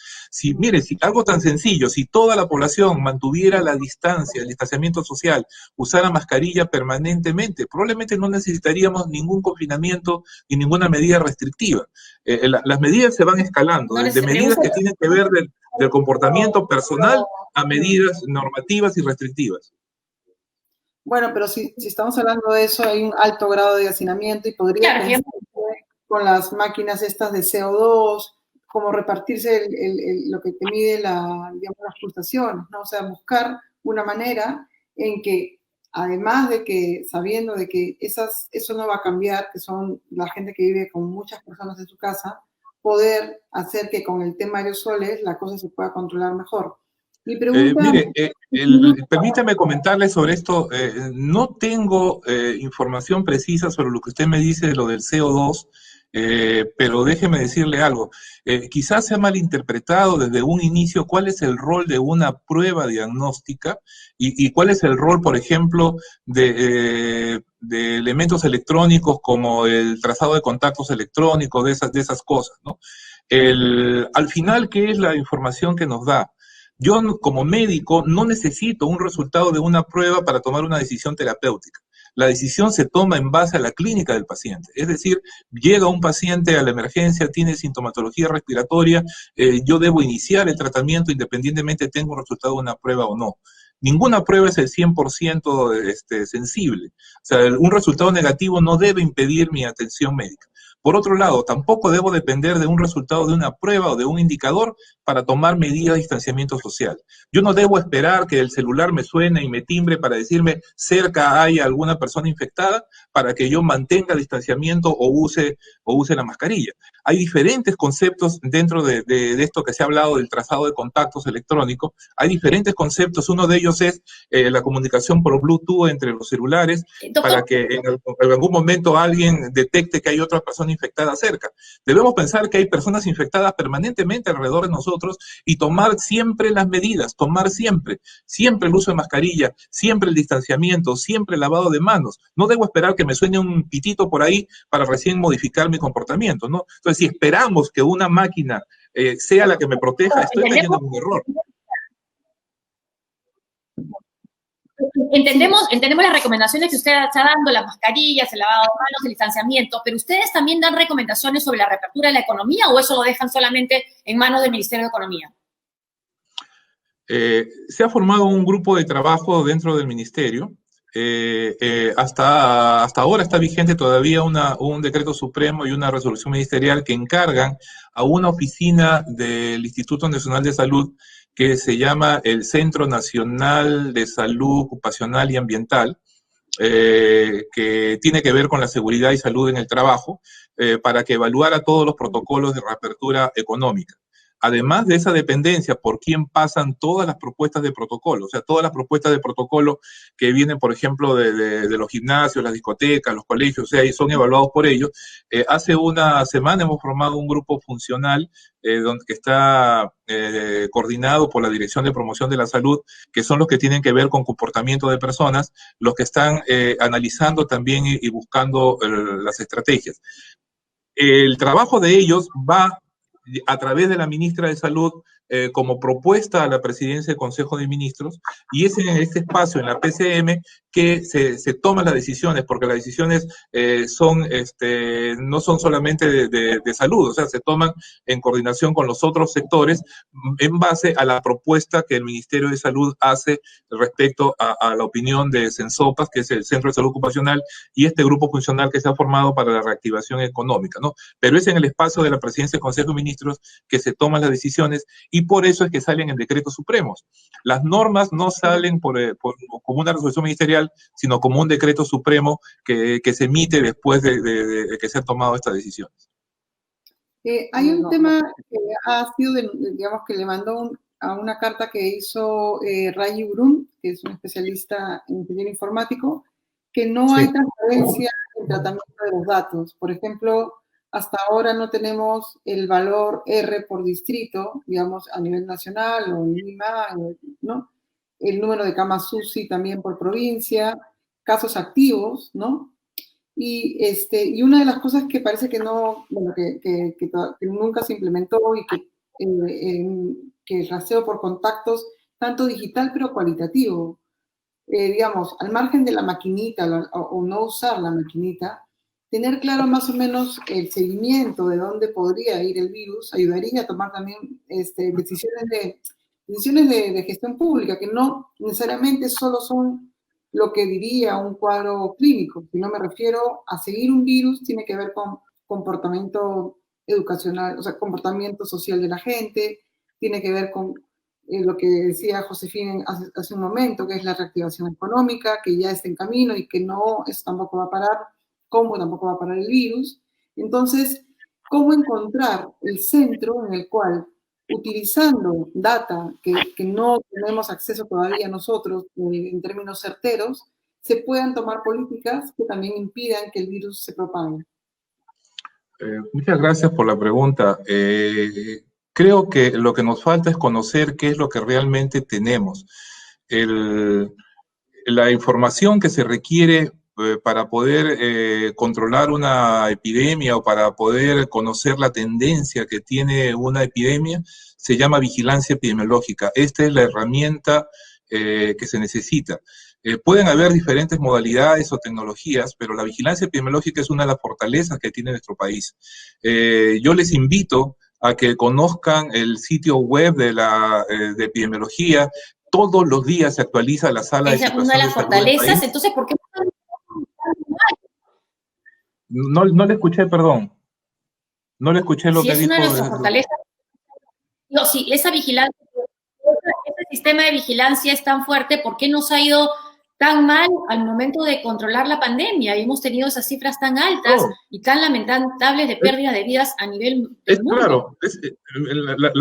Mire, algo tan sencillo, si toda la población mantuviera la distancia, el distanciamiento social, usara mascarilla permanentemente, probablemente no necesitaríamos ningún confinamiento ni ninguna medida restrictiva. Las medidas se van escalando, desde medidas que tienen que ver del comportamiento personal a medidas normativas y restrictivas. Bueno, pero si estamos hablando de eso, hay un alto grado de hacinamiento y podría pensar con las máquinas estas de CO2, como repartirse lo que te mide digamos, las pulsaciones, ¿no? O sea, buscar una manera en que, además de que, sabiendo de que eso no va a cambiar, que son la gente que vive con muchas personas en su casa, poder hacer que con el tema aerosoles la cosa se pueda controlar mejor. Mi pregunta... permítame comentarle sobre esto. No tengo información precisa sobre lo que usted me dice de lo del CO2, pero déjeme decirle algo. Quizás se ha malinterpretado desde un inicio cuál es el rol de una prueba diagnóstica y cuál es el rol, por ejemplo, de elementos electrónicos como el trazado de contactos electrónicos, de esas cosas, ¿no? Al final, ¿qué es la información que nos da? Yo, como médico, no necesito un resultado de una prueba para tomar una decisión terapéutica. La decisión se toma en base a la clínica del paciente. Es decir, llega un paciente a la emergencia, tiene sintomatología respiratoria, yo debo iniciar el tratamiento independientemente tenga un resultado de una prueba o no. Ninguna prueba es el 100% sensible. O sea, un resultado negativo no debe impedir mi atención médica. Por otro lado, tampoco debo depender de un resultado de una prueba o de un indicador para tomar medidas de distanciamiento social. Yo no debo esperar que el celular me suene y me timbre para decirme cerca hay alguna persona infectada para que yo mantenga distanciamiento o use la mascarilla. Hay diferentes conceptos dentro de esto que se ha hablado del trazado de contactos electrónicos. Hay diferentes conceptos. Uno de ellos es la comunicación por Bluetooth entre los celulares para que en algún momento alguien detecte que hay otra persona infectada cerca. Debemos pensar que hay personas infectadas permanentemente alrededor de nosotros y tomar siempre las medidas, siempre el uso de mascarilla, siempre el distanciamiento, siempre el lavado de manos. No debo esperar que me suene un pitito por ahí para recién modificar mi comportamiento, ¿no? Entonces, si esperamos que una máquina sea la que me proteja, estoy cayendo en un error. Entendemos las recomendaciones que usted está dando, las mascarillas, el lavado de manos, el distanciamiento, pero ¿ustedes también dan recomendaciones sobre la reapertura de la economía o eso lo dejan solamente en manos del Ministerio de Economía? Se ha formado un grupo de trabajo dentro del Ministerio. Hasta ahora está vigente todavía un decreto supremo y una resolución ministerial que encargan a una oficina del Instituto Nacional de Salud que se llama el Centro Nacional de Salud Ocupacional y Ambiental, que tiene que ver con la seguridad y salud en el trabajo, para que evaluara todos los protocolos de reapertura económica. además de esa dependencia, por quién pasan todas las propuestas de protocolo, o sea, todas las propuestas de protocolo que vienen, por ejemplo, de los gimnasios, las discotecas, los colegios, o sea, y son evaluados por ellos. Hace una semana hemos formado un grupo funcional que está coordinado por la Dirección de Promoción de la Salud, que son los que tienen que ver con comportamiento de personas, los que están analizando también y buscando las estrategias. El trabajo de ellos va a través de la ministra de Salud como propuesta a la presidencia del Consejo de Ministros, y es en este espacio, en la PCM, que se toman las decisiones, porque las decisiones no son solamente de salud, o sea, se toman en coordinación con los otros sectores en base a la propuesta que el Ministerio de Salud hace respecto a la opinión de CENSOPAS, que es el Centro de Salud Ocupacional, y este grupo funcional que se ha formado para la reactivación económica, ¿no? Pero es en el espacio de la presidencia del Consejo de Ministros que se toman las decisiones, y por eso es que salen en decretos supremos. Las normas no salen como una resolución ministerial, sino como un decreto supremo que se emite después de que se han tomado estas decisiones. Hay un tema que ha sido, digamos, que le mandó a una carta que hizo Rayi Urum, que es un especialista en ingeniero informático, que no hay transparencia en el tratamiento de los datos. Por ejemplo, hasta ahora no tenemos el valor R por distrito, digamos, a nivel nacional o en Lima, ¿no? El número de camas UCI también por provincia, casos activos, ¿no? Y una de las cosas que parece que no, bueno, que nunca se implementó y que el rastreo por contactos, tanto digital pero cualitativo, digamos, al margen de la maquinita o no usar la maquinita, tener claro más o menos el seguimiento de dónde podría ir el virus ayudaría a tomar también decisiones de gestión pública, que no necesariamente solo son lo que diría un cuadro clínico. Si no me refiero a seguir un virus, tiene que ver con comportamiento educacional, o sea, comportamiento social de la gente, tiene que ver con lo que decía Josefina hace un momento, que es la reactivación económica, que ya está en camino y que no, eso tampoco va a parar, como tampoco va a parar el virus. Entonces, ¿cómo encontrar el centro en el cual, utilizando data que no tenemos acceso todavía nosotros en términos certeros, se puedan tomar políticas que también impidan que el virus se propague? Muchas gracias por la pregunta. Creo que lo que nos falta es conocer qué es lo que realmente tenemos. La información que se requiere para poder controlar una epidemia o para poder conocer la tendencia que tiene una epidemia se llama vigilancia epidemiológica. Esta es la herramienta que se necesita. Pueden haber diferentes modalidades o tecnologías, pero la vigilancia epidemiológica es una de las fortalezas que tiene nuestro país. Yo les invito a que conozcan el sitio web de epidemiología. Todos los días se actualiza la sala de situación. Es una de las fortalezas, entonces, ¿por qué? No le escuché, perdón. No le escuché lo que dijo. Si es una de nuestras fortalezas. No, si esa vigilancia, ese sistema de vigilancia es tan fuerte, ¿por qué nos ha ido tan mal al momento de controlar la pandemia? Y hemos tenido esas cifras tan altas y tan lamentables de pérdida de vidas a nivel del mundo. Claro,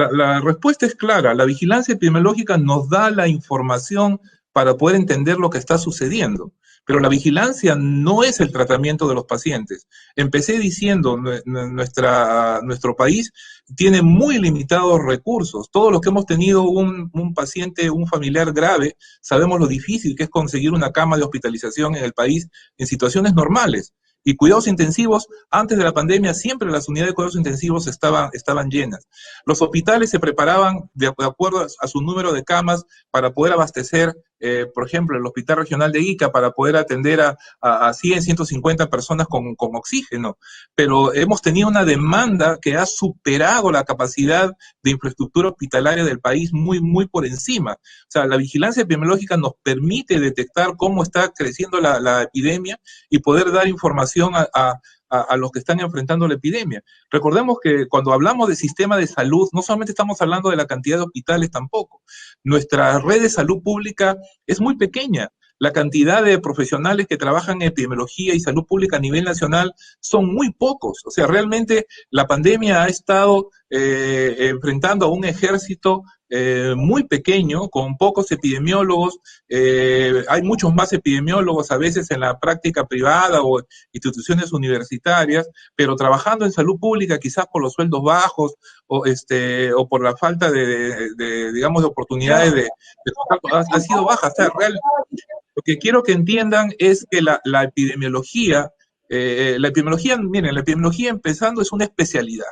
la respuesta es clara. La vigilancia epidemiológica nos da la información para poder entender lo que está sucediendo. Pero la vigilancia no es el tratamiento de los pacientes. Empecé diciendo, nuestro país tiene muy limitados recursos. Todos los que hemos tenido un paciente, un familiar grave, sabemos lo difícil que es conseguir una cama de hospitalización en el país en situaciones normales. Y cuidados intensivos, antes de la pandemia, siempre las unidades de cuidados intensivos estaban llenas. Los hospitales se preparaban de acuerdo a su número de camas para poder abastecer, por ejemplo, el Hospital Regional de Ica, para poder atender a 100, 150 personas con oxígeno. Pero hemos tenido una demanda que ha superado la capacidad de infraestructura hospitalaria del país muy, muy por encima. O sea, la vigilancia epidemiológica nos permite detectar cómo está creciendo la epidemia y poder dar información a los que están enfrentando la epidemia. Recordemos que cuando hablamos de sistema de salud, no solamente estamos hablando de la cantidad de hospitales tampoco. Nuestra red de salud pública es muy pequeña. La cantidad de profesionales que trabajan en epidemiología y salud pública a nivel nacional son muy pocos. O sea, realmente la pandemia ha estado enfrentando a un ejército muy pequeño, con pocos epidemiólogos. Hay muchos más epidemiólogos a veces en la práctica privada o instituciones universitarias, pero trabajando en salud pública quizás por los sueldos bajos o por la falta digamos, de oportunidades ha sido baja. O sea, lo que quiero que entiendan es que la epidemiología, miren, la epidemiología empezando es una especialidad.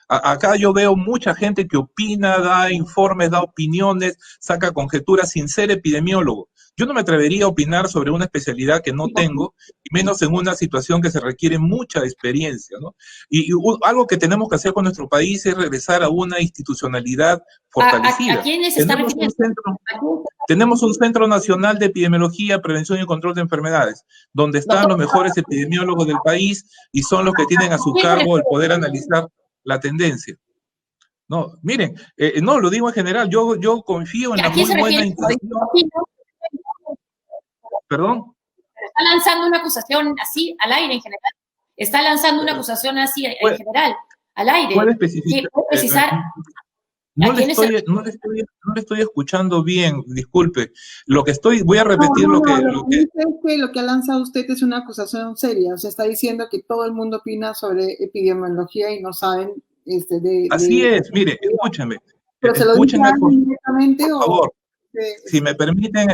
Acá yo veo mucha gente que opina, da informes, da opiniones, saca conjeturas sin ser epidemiólogo. Yo no me atrevería a opinar sobre una especialidad que no tengo, y menos en una situación que se requiere mucha experiencia, ¿no? Y algo que tenemos que hacer con nuestro país es regresar a una institucionalidad fortalecida. ¿A quiénes está refiriendo? Tenemos un Centro Nacional de Epidemiología, Prevención y Control de Enfermedades, donde están los mejores epidemiólogos del país y son los que tienen a su cargo el poder analizar la tendencia. No, miren, no, lo digo en general, yo confío en la muy buena intención. ¿Perdón? Está lanzando una acusación así al aire en general. Está lanzando una acusación así en general, al aire. ¿Puede especificar? ¿Puede precisar? No le estoy escuchando bien, disculpe. Voy a repetir lo que ha lanzado usted es una acusación seria. O sea, está diciendo que todo el mundo opina sobre epidemiología y no saben Así es, mire, escúchame. Pero se lo dicen directamente por favor, si me permiten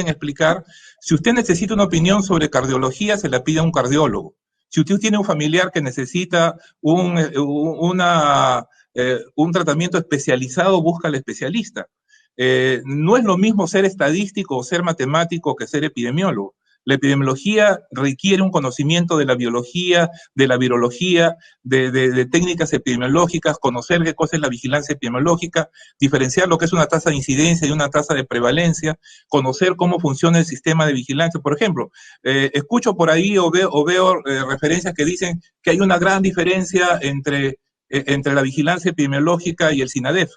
explicar, si usted necesita una opinión sobre cardiología, se la pide a un cardiólogo. Si usted tiene un familiar que necesita un tratamiento especializado, busca al especialista. No es lo mismo ser estadístico o ser matemático que ser epidemiólogo. La epidemiología requiere un conocimiento de la biología, de la virología, de técnicas epidemiológicas, conocer qué cosa es la vigilancia epidemiológica, diferenciar lo que es una tasa de incidencia y una tasa de prevalencia, conocer cómo funciona el sistema de vigilancia. Por ejemplo, escucho por ahí o veo referencias que dicen que hay una gran diferencia entre la vigilancia epidemiológica y el SINADEF.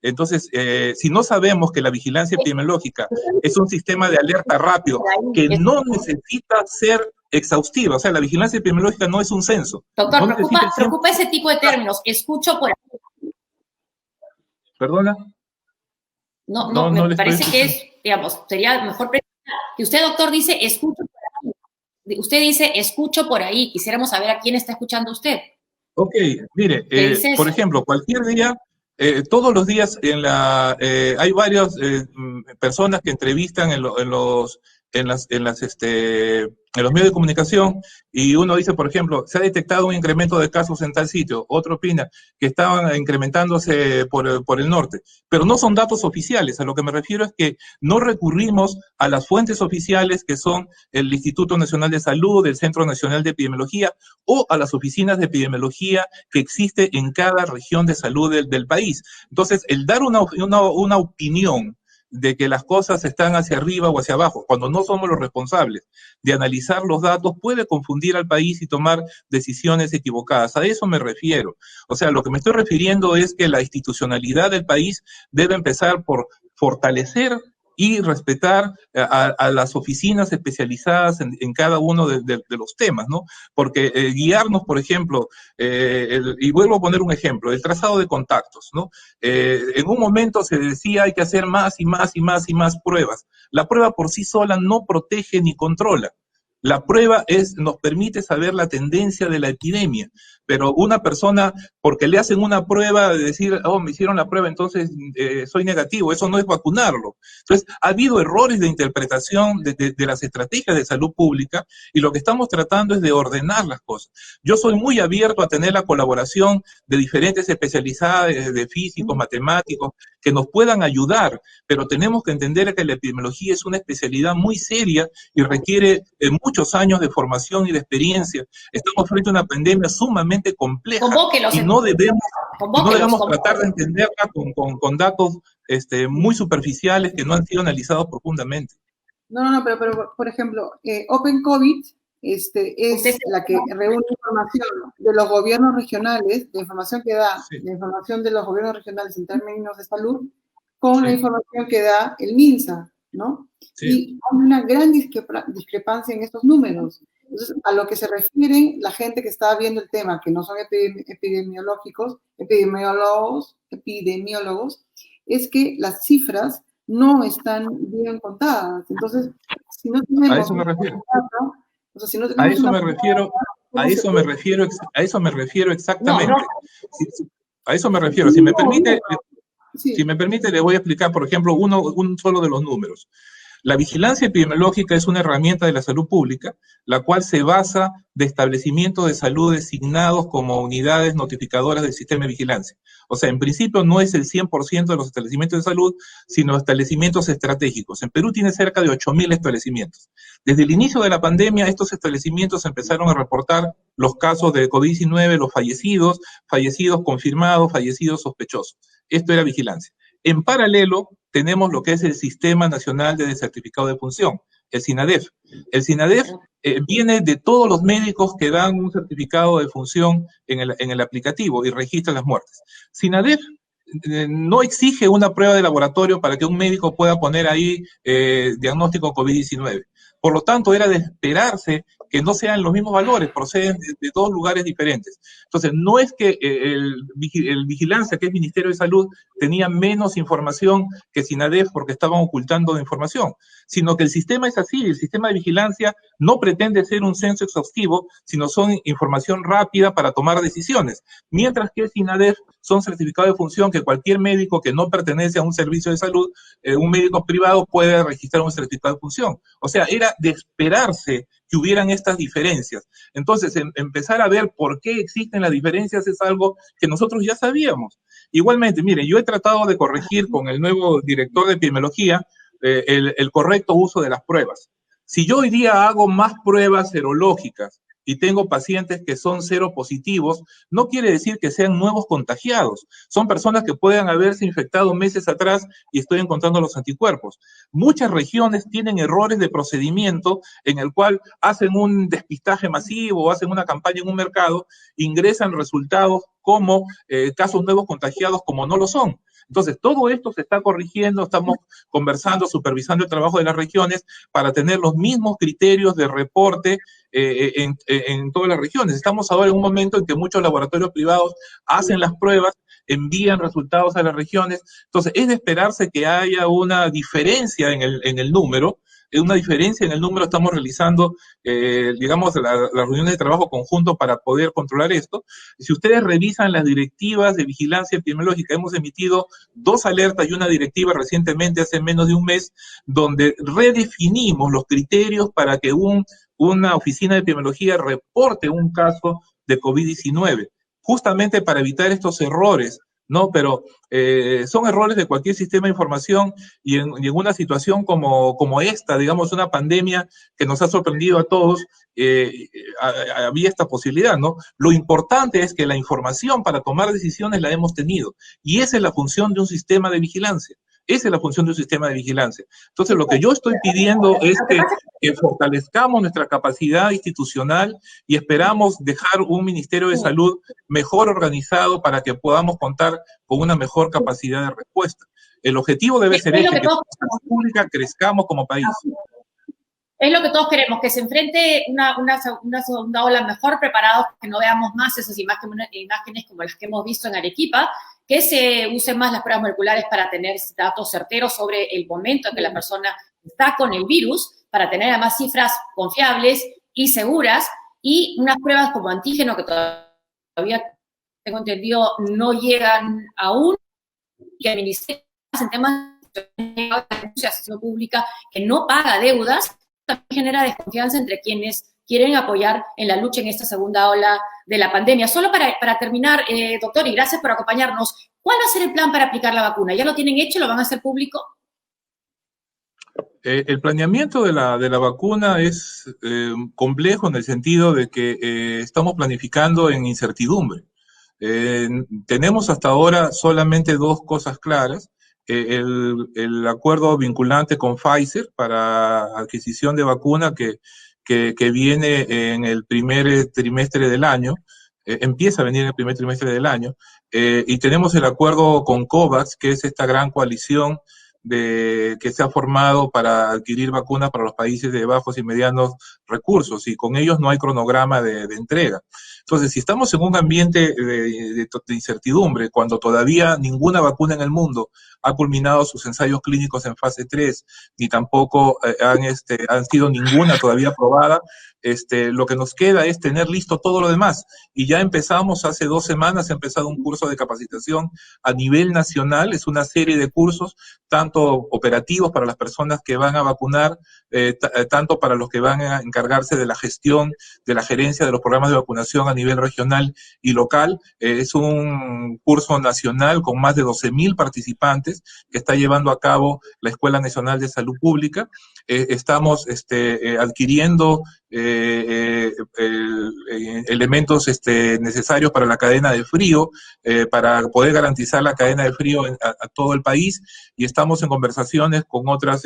Entonces, si no sabemos que la vigilancia epidemiológica es un sistema de alerta rápido que no necesita ser exhaustiva, o sea, la vigilancia epidemiológica no es un censo. Doctor, preocupa ese tipo de términos. Escucho por ahí. ¿Perdona? No, me parece que es, digamos, sería mejor que usted, doctor, dice escucho por ahí. Usted dice escucho por ahí. Quisiéramos saber a quién está escuchando usted. Ok, mire, por ejemplo, cualquier día, todos los días hay varias personas que entrevistan en los medios de comunicación, y uno dice, por ejemplo, se ha detectado un incremento de casos en tal sitio, otro opina que estaban incrementándose por el norte, pero no son datos oficiales. A lo que me refiero es que no recurrimos a las fuentes oficiales que son el Instituto Nacional de Salud, el Centro Nacional de Epidemiología o a las oficinas de epidemiología que existe en cada región de salud del país. Entonces, el dar una opinión de que las cosas están hacia arriba o hacia abajo, cuando no somos los responsables de analizar los datos, puede confundir al país y tomar decisiones equivocadas. A eso me refiero. O sea, lo que me estoy refiriendo es que la institucionalidad del país debe empezar por fortalecer y respetar a las oficinas especializadas en cada uno de los temas, ¿no? Porque guiarnos, por ejemplo, y vuelvo a poner un ejemplo, el trazado de contactos, ¿no? En un momento se decía hay que hacer más y más y más y más pruebas. La prueba por sí sola no protege ni controla. La prueba nos permite saber la tendencia de la epidemia, pero una persona, porque le hacen una prueba de decir, oh, me hicieron la prueba, entonces soy negativo, eso no es vacunarlo. Entonces, ha habido errores de interpretación de las estrategias de salud pública, y lo que estamos tratando es de ordenar las cosas. Yo soy muy abierto a tener la colaboración de diferentes especializadas, de físicos, matemáticos, que nos puedan ayudar, pero tenemos que entender que la epidemiología es una especialidad muy seria y requiere muchos años de formación y de experiencia. Estamos frente a una pandemia sumamente compleja y no debemos tratar de entenderla con datos muy superficiales que no han sido analizados profundamente. No, pero por ejemplo, Open COVID es la que reúne información de los gobiernos regionales, la información que da, la información de los gobiernos regionales en términos de salud, con la información que da el MINSA. ¿no? Sí. Y hay una gran discrepancia en estos números. Entonces, a lo que se refieren la gente que estaba viendo el tema, que no son epidemiólogos, es que las cifras no están bien contadas. Entonces, si no tenemos A eso me refiero. o sea, si no A tenemos eso una me refiero, a eso me refiero exactamente. A eso me refiero. Si me permite, le voy a explicar, por ejemplo, un solo de los números. La vigilancia epidemiológica es una herramienta de la salud pública, la cual se basa de establecimientos de salud designados como unidades notificadoras del sistema de vigilancia. O sea, en principio no es el 100% de los establecimientos de salud, sino establecimientos estratégicos. En Perú tiene cerca de 8.000 establecimientos. Desde el inicio de la pandemia, estos establecimientos empezaron a reportar los casos de COVID-19, los fallecidos confirmados, fallecidos sospechosos. Esto era vigilancia. En paralelo, tenemos lo que es el Sistema Nacional de Certificado de Función, el SINADEF. El SINADEF viene de todos los médicos que dan un certificado de función en el aplicativo y registra las muertes. SINADEF no exige una prueba de laboratorio para que un médico pueda poner ahí diagnóstico COVID-19. Por lo tanto, era de esperarse que no sean los mismos valores, proceden de dos lugares diferentes. Entonces, no es que el Vigilancia, que es Ministerio de Salud, tenía menos información que SINADEF porque estaban ocultando información, sino que el sistema es así, el sistema de vigilancia no pretende ser un censo exhaustivo, sino son información rápida para tomar decisiones, mientras que SINADEF son certificados de función que cualquier médico que no pertenece a un servicio de salud, un médico privado puede registrar un certificado de función. O sea, era de esperarse que hubieran estas diferencias. Entonces, empezar a ver por qué existen las diferencias es algo que nosotros ya sabíamos. Igualmente, mire, yo he tratado de corregir con el nuevo director de epidemiología el correcto uso de las pruebas. Si yo hoy día hago más pruebas serológicas y tengo pacientes que son seropositivos, no quiere decir que sean nuevos contagiados. Son personas que pueden haberse infectado meses atrás y estoy encontrando los anticuerpos. Muchas regiones tienen errores de procedimiento en el cual hacen un despistaje masivo o hacen una campaña en un mercado, ingresan resultados como casos nuevos contagiados como no lo son. Entonces, todo esto se está corrigiendo, estamos conversando, supervisando el trabajo de las regiones para tener los mismos criterios de reporte en todas las regiones. Estamos ahora en un momento en que muchos laboratorios privados hacen las pruebas, envían resultados a las regiones. Entonces, es de esperarse que haya una diferencia en el número. Una diferencia en el número, estamos realizando, digamos, las reuniones de trabajo conjunto para poder controlar esto. Si ustedes revisan las directivas de vigilancia epidemiológica, hemos emitido 2 alertas y una directiva recientemente, hace menos de un mes, donde redefinimos los criterios para que una oficina de epidemiología reporte un caso de COVID-19, justamente para evitar estos errores, ¿no? Pero son errores de cualquier sistema de información y en una situación como esta, digamos, una pandemia que nos ha sorprendido a todos, había esta posibilidad, ¿no? Lo importante es que la información para tomar decisiones la hemos tenido y esa es la función de un sistema de vigilancia. Esa es la función de un sistema de vigilancia. Entonces, lo que yo estoy pidiendo es que fortalezcamos nuestra capacidad institucional y esperamos dejar un Ministerio de Salud mejor organizado para que podamos contar con una mejor capacidad de respuesta. El objetivo debe ser que como salud pública crezcamos como país. Es lo que todos queremos, que se enfrente una segunda ola mejor preparados, que no veamos más esas imágenes como las que hemos visto en Arequipa, que se usen más las pruebas moleculares para tener datos certeros sobre el momento en que la persona está con el virus, para tener además cifras confiables y seguras, y unas pruebas como antígeno que todavía, tengo entendido, no llegan aún, y el Ministerio en temas de administración pública que no paga deudas, también genera desconfianza entre quienes quieren apoyar en la lucha en esta segunda ola de la pandemia. Solo para terminar, doctor, y gracias por acompañarnos, ¿cuál va a ser el plan para aplicar la vacuna? ¿Ya lo tienen hecho? ¿Lo van a hacer público? El planeamiento de la vacuna es complejo en el sentido de que estamos planificando en incertidumbre. Tenemos hasta ahora solamente 2 cosas claras. El acuerdo vinculante con Pfizer para adquisición de vacuna que viene en el primer trimestre del año, empieza a venir en el primer trimestre del año, y tenemos el acuerdo con COVAX, que es esta gran coalición que se ha formado para adquirir vacunas para los países de bajos y medianos recursos, y con ellos no hay cronograma de entrega. Entonces, si estamos en un ambiente de incertidumbre, cuando todavía ninguna vacuna en el mundo ha culminado sus ensayos clínicos en fase 3, ni tampoco han sido ninguna todavía aprobada, lo que nos queda es tener listo todo lo demás. Y ya empezamos, hace 2 semanas, ha empezado un curso de capacitación a nivel nacional, es una serie de cursos, tanto operativos para las personas que van a vacunar, tanto para los que van a encargarse de la gestión, de la gerencia de los programas de vacunación a nivel regional y local. Es un curso nacional con más de 12.000 participantes que está llevando a cabo la Escuela Nacional de Salud Pública. Estamos adquiriendo elementos necesarios para la cadena de frío, para poder garantizar la cadena de frío a todo el país, y estamos en conversaciones con otras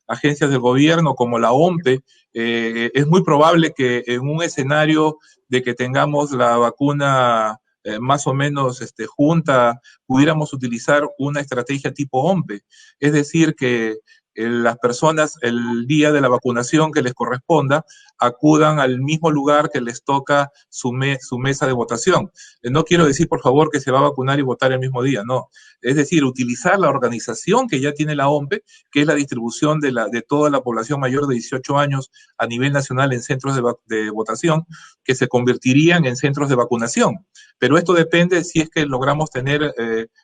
agencias del gobierno como la OMPE. Es muy probable que en un escenario de que tengamos la vacuna más o menos junta, pudiéramos utilizar una estrategia tipo OMPE, es decir, que las personas el día de la vacunación que les corresponda acudan al mismo lugar que les toca su mesa de votación. No quiero decir, por favor, que se va a vacunar y votar el mismo día, no. Es decir, utilizar la organización que ya tiene la OMPE, que es la distribución de toda la población mayor de 18 años a nivel nacional en centros de votación, que se convertirían en centros de vacunación. Pero esto depende si es que logramos tener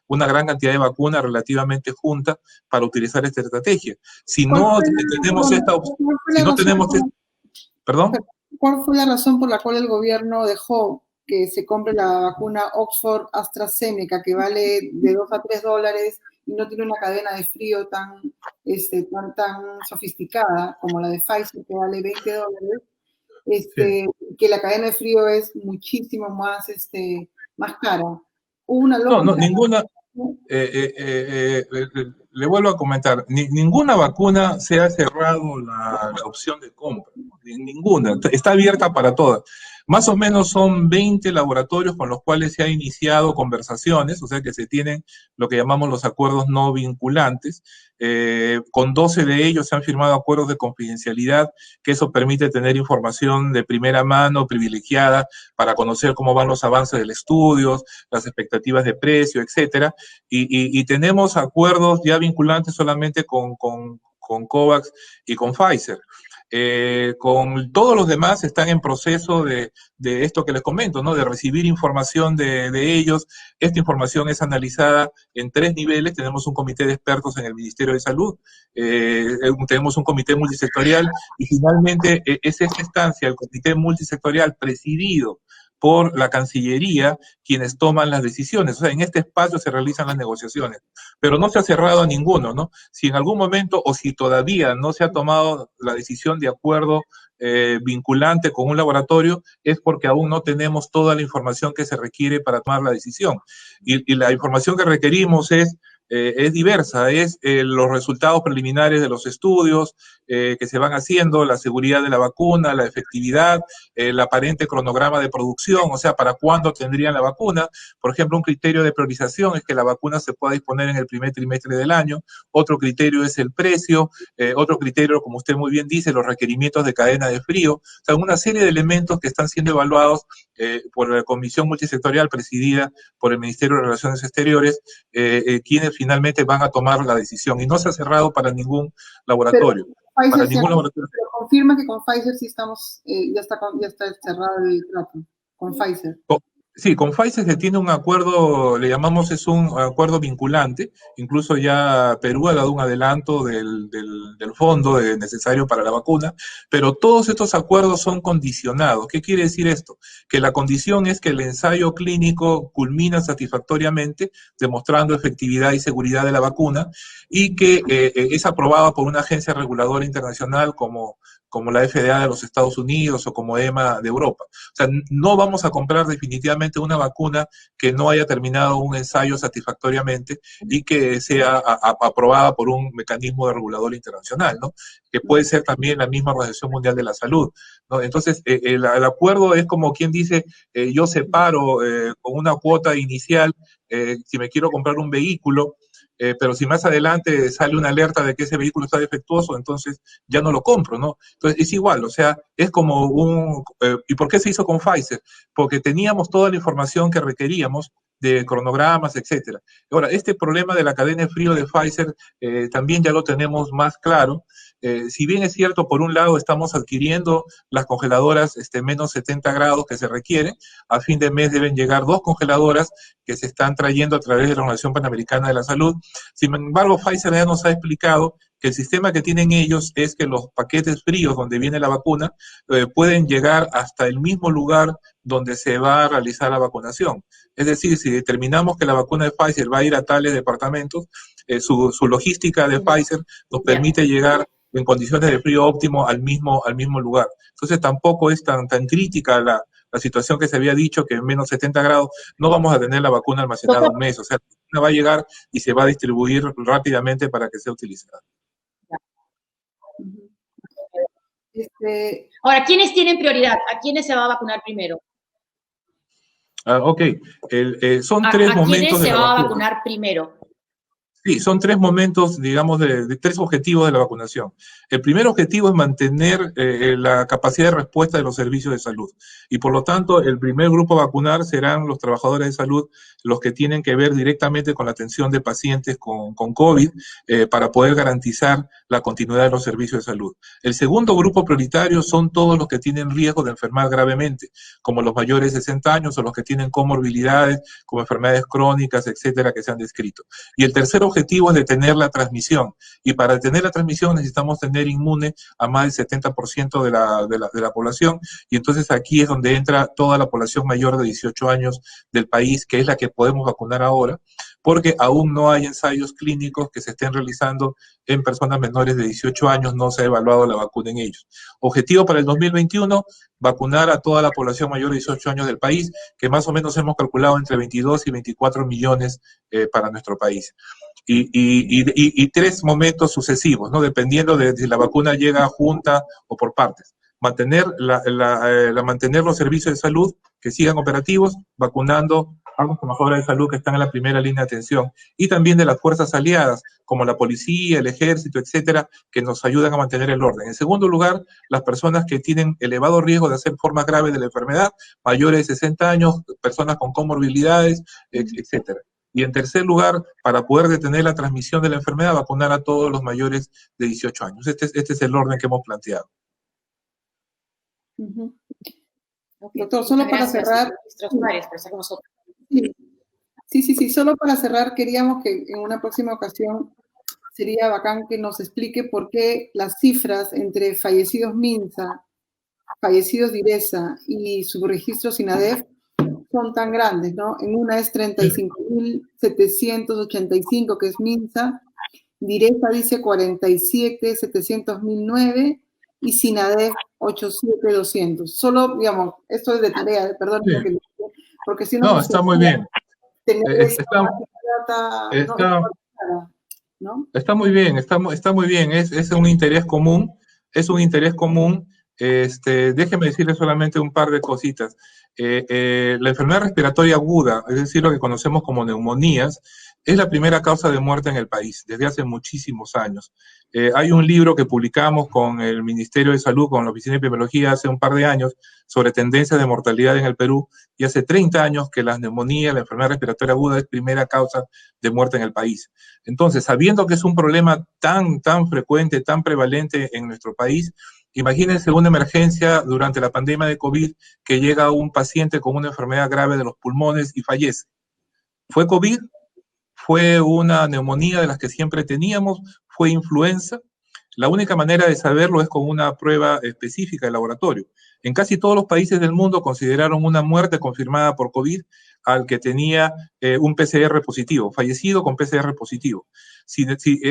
una gran cantidad de vacunas relativamente juntas para utilizar esta estrategia. Si no tenemos esta opción, si no tenemos... ¿Perdón? ¿Cuál fue la razón por la cual el gobierno dejó que se compre la vacuna Oxford AstraZeneca, que vale de $2 a $3 y no tiene una cadena de frío tan sofisticada como la de Pfizer, que vale $20? Sí. Que la cadena de frío es muchísimo más cara. Ninguna. Le vuelvo a comentar, ninguna vacuna se ha cerrado la opción de compra, ninguna, está abierta para todas. Más o menos son 20 laboratorios con los cuales se ha iniciado conversaciones, o sea que se tienen lo que llamamos los acuerdos no vinculantes. Con 12 de ellos se han firmado acuerdos de confidencialidad, que eso permite tener información de primera mano, privilegiada, para conocer cómo van los avances del estudio, las expectativas de precio, etcétera. Y tenemos acuerdos ya vinculantes solamente con COVAX y con Pfizer. Con todos los demás están en proceso de esto que les comento, ¿no? De recibir información de ellos. Esta información es analizada en 3 niveles. Tenemos un comité de expertos en el Ministerio de Salud, tenemos un comité multisectorial, y finalmente es esta instancia, el comité multisectorial presidido por la Cancillería, quienes toman las decisiones. O sea, en este espacio se realizan las negociaciones, pero no se ha cerrado a ninguno, ¿no? Si en algún momento, o si todavía no se ha tomado la decisión de acuerdo vinculante con un laboratorio, es porque aún no tenemos toda la información que se requiere para tomar la decisión. Y la información que requerimos es diversa, es los resultados preliminares de los estudios que se van haciendo, la seguridad de la vacuna, la efectividad, el aparente cronograma de producción, o sea, para cuándo tendrían la vacuna. Por ejemplo, un criterio de priorización es que la vacuna se pueda disponer en el primer trimestre del año. Otro criterio es el precio. Otro criterio, como usted muy bien dice, los requerimientos de cadena de frío. O sea, una serie de elementos que están siendo evaluados por la Comisión Multisectorial presidida por el Ministerio de Relaciones Exteriores, quienes finalmente van a tomar la decisión. Y no se ha cerrado para ningún laboratorio. Pero confirma que con Pfizer sí estamos, ya está cerrado el trato, con Pfizer. Sí, con Pfizer se tiene un acuerdo, le llamamos, es un acuerdo vinculante. Incluso ya Perú ha dado un adelanto del fondo necesario para la vacuna, pero todos estos acuerdos son condicionados. ¿Qué quiere decir esto? Que la condición es que el ensayo clínico culmina satisfactoriamente, demostrando efectividad y seguridad de la vacuna, y que es aprobada por una agencia reguladora internacional como la FDA de los Estados Unidos o como EMA de Europa. O sea, no vamos a comprar definitivamente una vacuna que no haya terminado un ensayo satisfactoriamente y que sea aprobada por un mecanismo de regulador internacional, ¿no? Que puede ser también la misma Organización Mundial de la Salud, ¿no? Entonces, el acuerdo es como quien dice, yo separo con una cuota inicial, si me quiero comprar un vehículo, pero si más adelante sale una alerta de que ese vehículo está defectuoso, entonces ya no lo compro, ¿no? Entonces es igual, o sea, es como ¿y por qué se hizo con Pfizer? Porque teníamos toda la información que requeríamos de cronogramas, etcétera. Ahora, este problema de la cadena de frío de Pfizer también ya lo tenemos más claro. Si bien es cierto, por un lado estamos adquiriendo las congeladoras menos 70 grados que se requieren, a fin de mes deben llegar 2 congeladoras que se están trayendo a través de la Organización Panamericana de la Salud. Sin embargo, Pfizer ya nos ha explicado que el sistema que tienen ellos es que los paquetes fríos donde viene la vacuna pueden llegar hasta el mismo lugar donde se va a realizar la vacunación. Es decir, si determinamos que la vacuna de Pfizer va a ir a tales departamentos, su logística de Pfizer nos permite llegar en condiciones de frío óptimo al mismo lugar. Entonces tampoco es tan crítica la situación que se había dicho, que en menos 70 grados no vamos a tener la vacuna almacenada un mes. O sea, la vacuna va a llegar y se va a distribuir rápidamente para que sea utilizada. Ahora, ¿quiénes tienen prioridad? ¿A quiénes se va a vacunar primero? Ok, son 3 momentos. ¿A quiénes se va a vacunar primero? Sí, son 3 momentos, digamos, de 3 objetivos de la vacunación. El primer objetivo es mantener la capacidad de respuesta de los servicios de salud. Y por lo tanto, el primer grupo a vacunar serán los trabajadores de salud, los que tienen que ver directamente con la atención de pacientes con COVID, para poder garantizar la continuidad de los servicios de salud. El segundo grupo prioritario son todos los que tienen riesgo de enfermar gravemente, como los mayores de 60 años o los que tienen comorbilidades, como enfermedades crónicas, etcétera, que se han descrito. Y el tercer objetivo es detener la transmisión, y para detener la transmisión necesitamos tener inmune a más del 70% de la población, y entonces aquí es donde entra toda la población mayor de 18 años del país, que es la que podemos vacunar ahora, porque aún no hay ensayos clínicos que se estén realizando en personas menores de 18 años, no se ha evaluado la vacuna en ellos. Objetivo para el 2021, vacunar a toda la población mayor de 18 años del país, que más o menos hemos calculado entre 22 y 24 millones para nuestro país. Y 3 momentos sucesivos, ¿no? Dependiendo de si la vacuna llega junta o por partes. Mantener los servicios de salud que sigan operativos, vacunando a los trabajadores de salud que están en la primera línea de atención, y también de las fuerzas aliadas, como la policía, el ejército, etcétera, que nos ayudan a mantener el orden. En segundo lugar, las personas que tienen elevado riesgo de hacer formas graves de la enfermedad, mayores de 60 años, personas con comorbilidades, etcétera. Y en tercer lugar, para poder detener la transmisión de la enfermedad, vacunar a todos los mayores de 18 años. Este es el orden que hemos planteado. Doctor, solo para cerrar. Sí, solo para cerrar, queríamos que en una próxima ocasión sería bacán que nos explique por qué las cifras entre fallecidos MINSA, fallecidos DIRESA y subregistros INADEF son tan grandes, ¿no? En una es 35.785, que es MINSA, DIRESA dice 47.700.009 y SINADEF 8.7.200. Solo, digamos, esto es de tarea, perdón, sí. Porque si no... No, está muy bien. Está muy bien, está muy bien, es un interés común, déjeme decirle solamente un par de cositas. La enfermedad respiratoria aguda, es decir, lo que conocemos como neumonías, es la primera causa de muerte en el país, desde hace muchísimos años. Hay un libro que publicamos con el Ministerio de Salud, con la Oficina de Epidemiología, hace un par de años, sobre tendencias de mortalidad en el Perú, y hace 30 años que las neumonías, la enfermedad respiratoria aguda, es primera causa de muerte en el país. Entonces, sabiendo que es un problema tan frecuente, tan prevalente en nuestro país, imagínense una emergencia durante la pandemia de COVID, que llega un paciente con una enfermedad grave de los pulmones y fallece. ¿Fue COVID? ¿Fue una neumonía de las que siempre teníamos? ¿Fue influenza? La única manera de saberlo es con una prueba específica de laboratorio. En casi todos los países del mundo consideraron una muerte confirmada por COVID al que tenía un PCR positivo, fallecido con PCR positivo. Si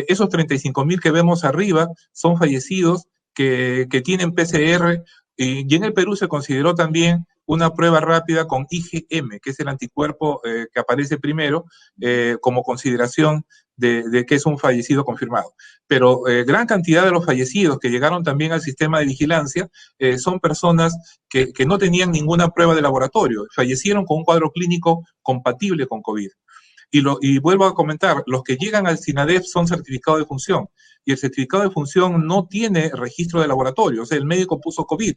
esos 35.000 que vemos arriba son fallecidos que tienen PCR, y en el Perú se consideró también una prueba rápida con IgM, que es el anticuerpo que aparece primero, como consideración de que es un fallecido confirmado. Pero gran cantidad de los fallecidos que llegaron también al sistema de vigilancia son personas que no tenían ninguna prueba de laboratorio, fallecieron con un cuadro clínico compatible con COVID. Y vuelvo a comentar, los que llegan al SINADEF son certificados de función, y el certificado de función no tiene registro de laboratorio, o sea, el médico puso COVID.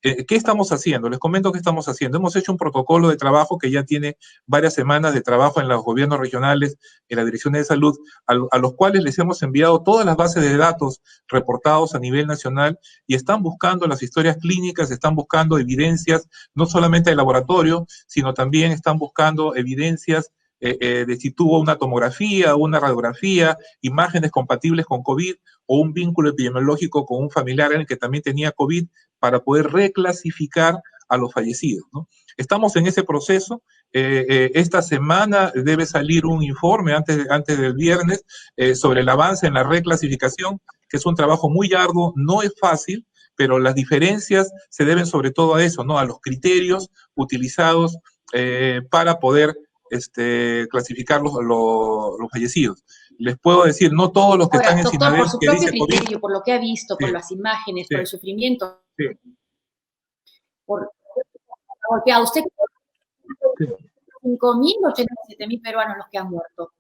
¿Qué estamos haciendo? Les comento qué estamos haciendo. Hemos hecho un protocolo de trabajo que ya tiene varias semanas de trabajo en los gobiernos regionales, en las direcciones de salud, a los cuales les hemos enviado todas las bases de datos reportados a nivel nacional y están buscando las historias clínicas, están buscando evidencias, no solamente de laboratorio, sino también están buscando evidencias de si tuvo una tomografía, una radiografía, imágenes compatibles con COVID o un vínculo epidemiológico con un familiar en el que también tenía COVID, para poder reclasificar a los fallecidos, ¿no? Estamos en ese proceso. Esta semana debe salir un informe antes del viernes sobre el avance en la reclasificación, que es un trabajo muy arduo, no es fácil, pero las diferencias se deben sobre todo a eso, ¿no? A los criterios utilizados para poder clasificar los fallecidos. Les puedo decir, no todos los que Ahora, están en doctor, SINADEF por su que propio dice COVID, criterio, por lo que ha visto, sí, por las imágenes, sí, por el sufrimiento, sí, porque a usted sí. 5.000, 87.000 peruanos los que han muerto.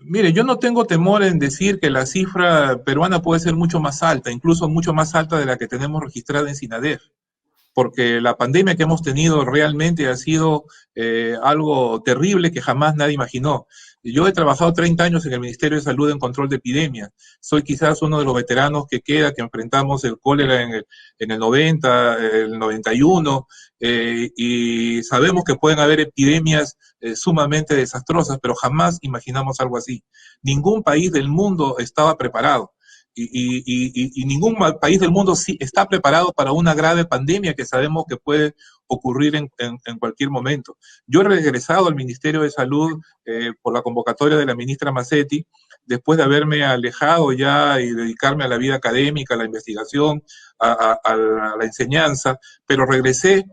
Mire, yo no tengo temor en decir que la cifra peruana puede ser mucho más alta, incluso mucho más alta de la que tenemos registrada en SINADEF, porque la pandemia que hemos tenido realmente ha sido algo terrible que jamás nadie imaginó. Yo he trabajado 30 años en el Ministerio de Salud en control de epidemias. Soy quizás uno de los veteranos que enfrentamos el cólera en el 90, el 91, y sabemos que pueden haber epidemias sumamente desastrosas, pero jamás imaginamos algo así. Ningún país del mundo estaba preparado. Y ningún país del mundo sí está preparado para una grave pandemia que sabemos que puede ocurrir en cualquier momento. Yo he regresado al Ministerio de Salud por la convocatoria de la ministra Massetti, después de haberme alejado ya y dedicarme a la vida académica, a la investigación, a la enseñanza, pero regresé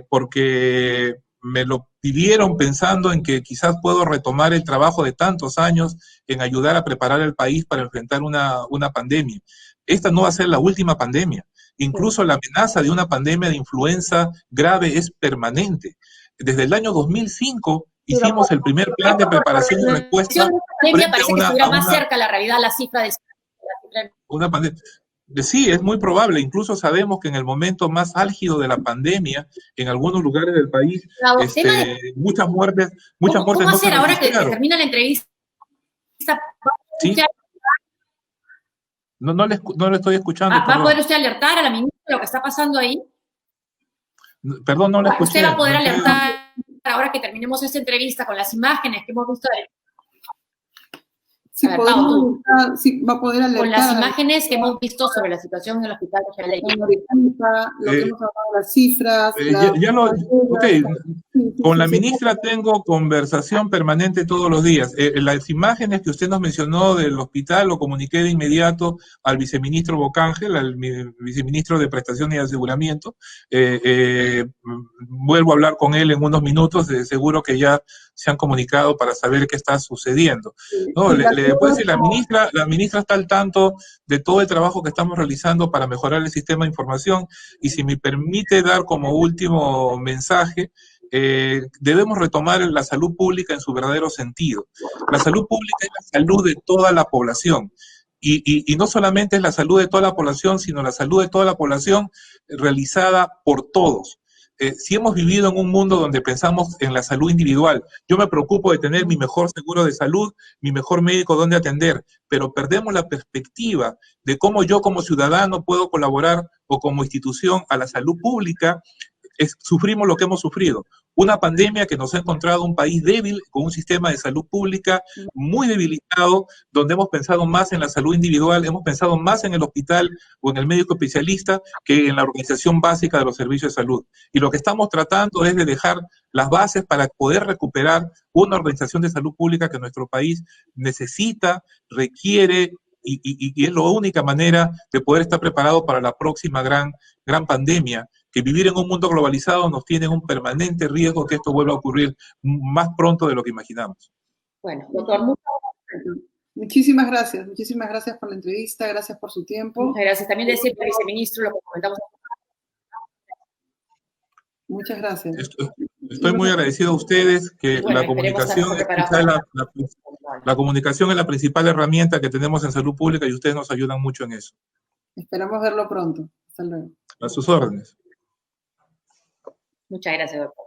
porque me lo pidieron pensando en que quizás puedo retomar el trabajo de tantos años en ayudar a preparar al país para enfrentar una pandemia. Esta no va a ser la última pandemia. Incluso la amenaza de una pandemia de influenza grave es permanente. Desde el año 2005 hicimos el primer plan de preparación y respuesta. La pandemia parece que estuviera más cerca la realidad, la cifra de una pandemia. Sí, es muy probable. Incluso sabemos que en el momento más álgido de la pandemia, en algunos lugares del país, muchas muertes ¿Cómo no hacer se ahora que registraron. termina la entrevista? ¿Sí? No le estoy escuchando. ¿Va a poder usted alertar a la ministra de lo que está pasando ahí? Perdón, no le escuché. ¿Usted va a poder alertar ahora que terminemos esta entrevista con las imágenes que hemos visto? Sí, sí, va a poder alertar. Con las imágenes que hemos visto sobre la situación en el hospital de Arequipa, lo que hemos hablado, las cifras. Con la ministra tengo conversación permanente todos los días. Las imágenes que usted nos mencionó del hospital lo comuniqué de inmediato al viceministro Bocángel, al viceministro de Prestaciones y Aseguramiento. Vuelvo a hablar con él en unos minutos, seguro que ya se han comunicado para saber qué está sucediendo. No, le puedo decir, la ministra está al tanto de todo el trabajo que estamos realizando para mejorar el sistema de información, y si me permite dar como último mensaje, debemos retomar la salud pública en su verdadero sentido. La salud pública es la salud de toda la población. Y no solamente es la salud de toda la población, sino la salud de toda la población realizada por todos. Si hemos vivido en un mundo donde pensamos en la salud individual, yo me preocupo de tener mi mejor seguro de salud, mi mejor médico donde atender, pero perdemos la perspectiva de cómo yo como ciudadano puedo colaborar, o como institución, a la salud pública. Sufrimos lo que hemos sufrido, una pandemia que nos ha encontrado un país débil, con un sistema de salud pública muy debilitado, donde hemos pensado más en la salud individual, hemos pensado más en el hospital o en el médico especialista que en la organización básica de los servicios de salud. Y lo que estamos tratando es de dejar las bases para poder recuperar una organización de salud pública que nuestro país necesita, requiere, y es la única manera de poder estar preparado para la próxima gran pandemia, que vivir en un mundo globalizado nos tiene un permanente riesgo que esto vuelva a ocurrir más pronto de lo que imaginamos. Bueno, doctor, muchísimas gracias por la entrevista, gracias por su tiempo. Muchas gracias. También decirle al viceministro lo que comentamos. Muchas gracias. Estoy muy agradecido a ustedes, que bueno, la comunicación la comunicación es la principal herramienta que tenemos en salud pública y ustedes nos ayudan mucho en eso. Esperamos verlo pronto. Hasta luego. A sus órdenes. Muchas gracias, doctor.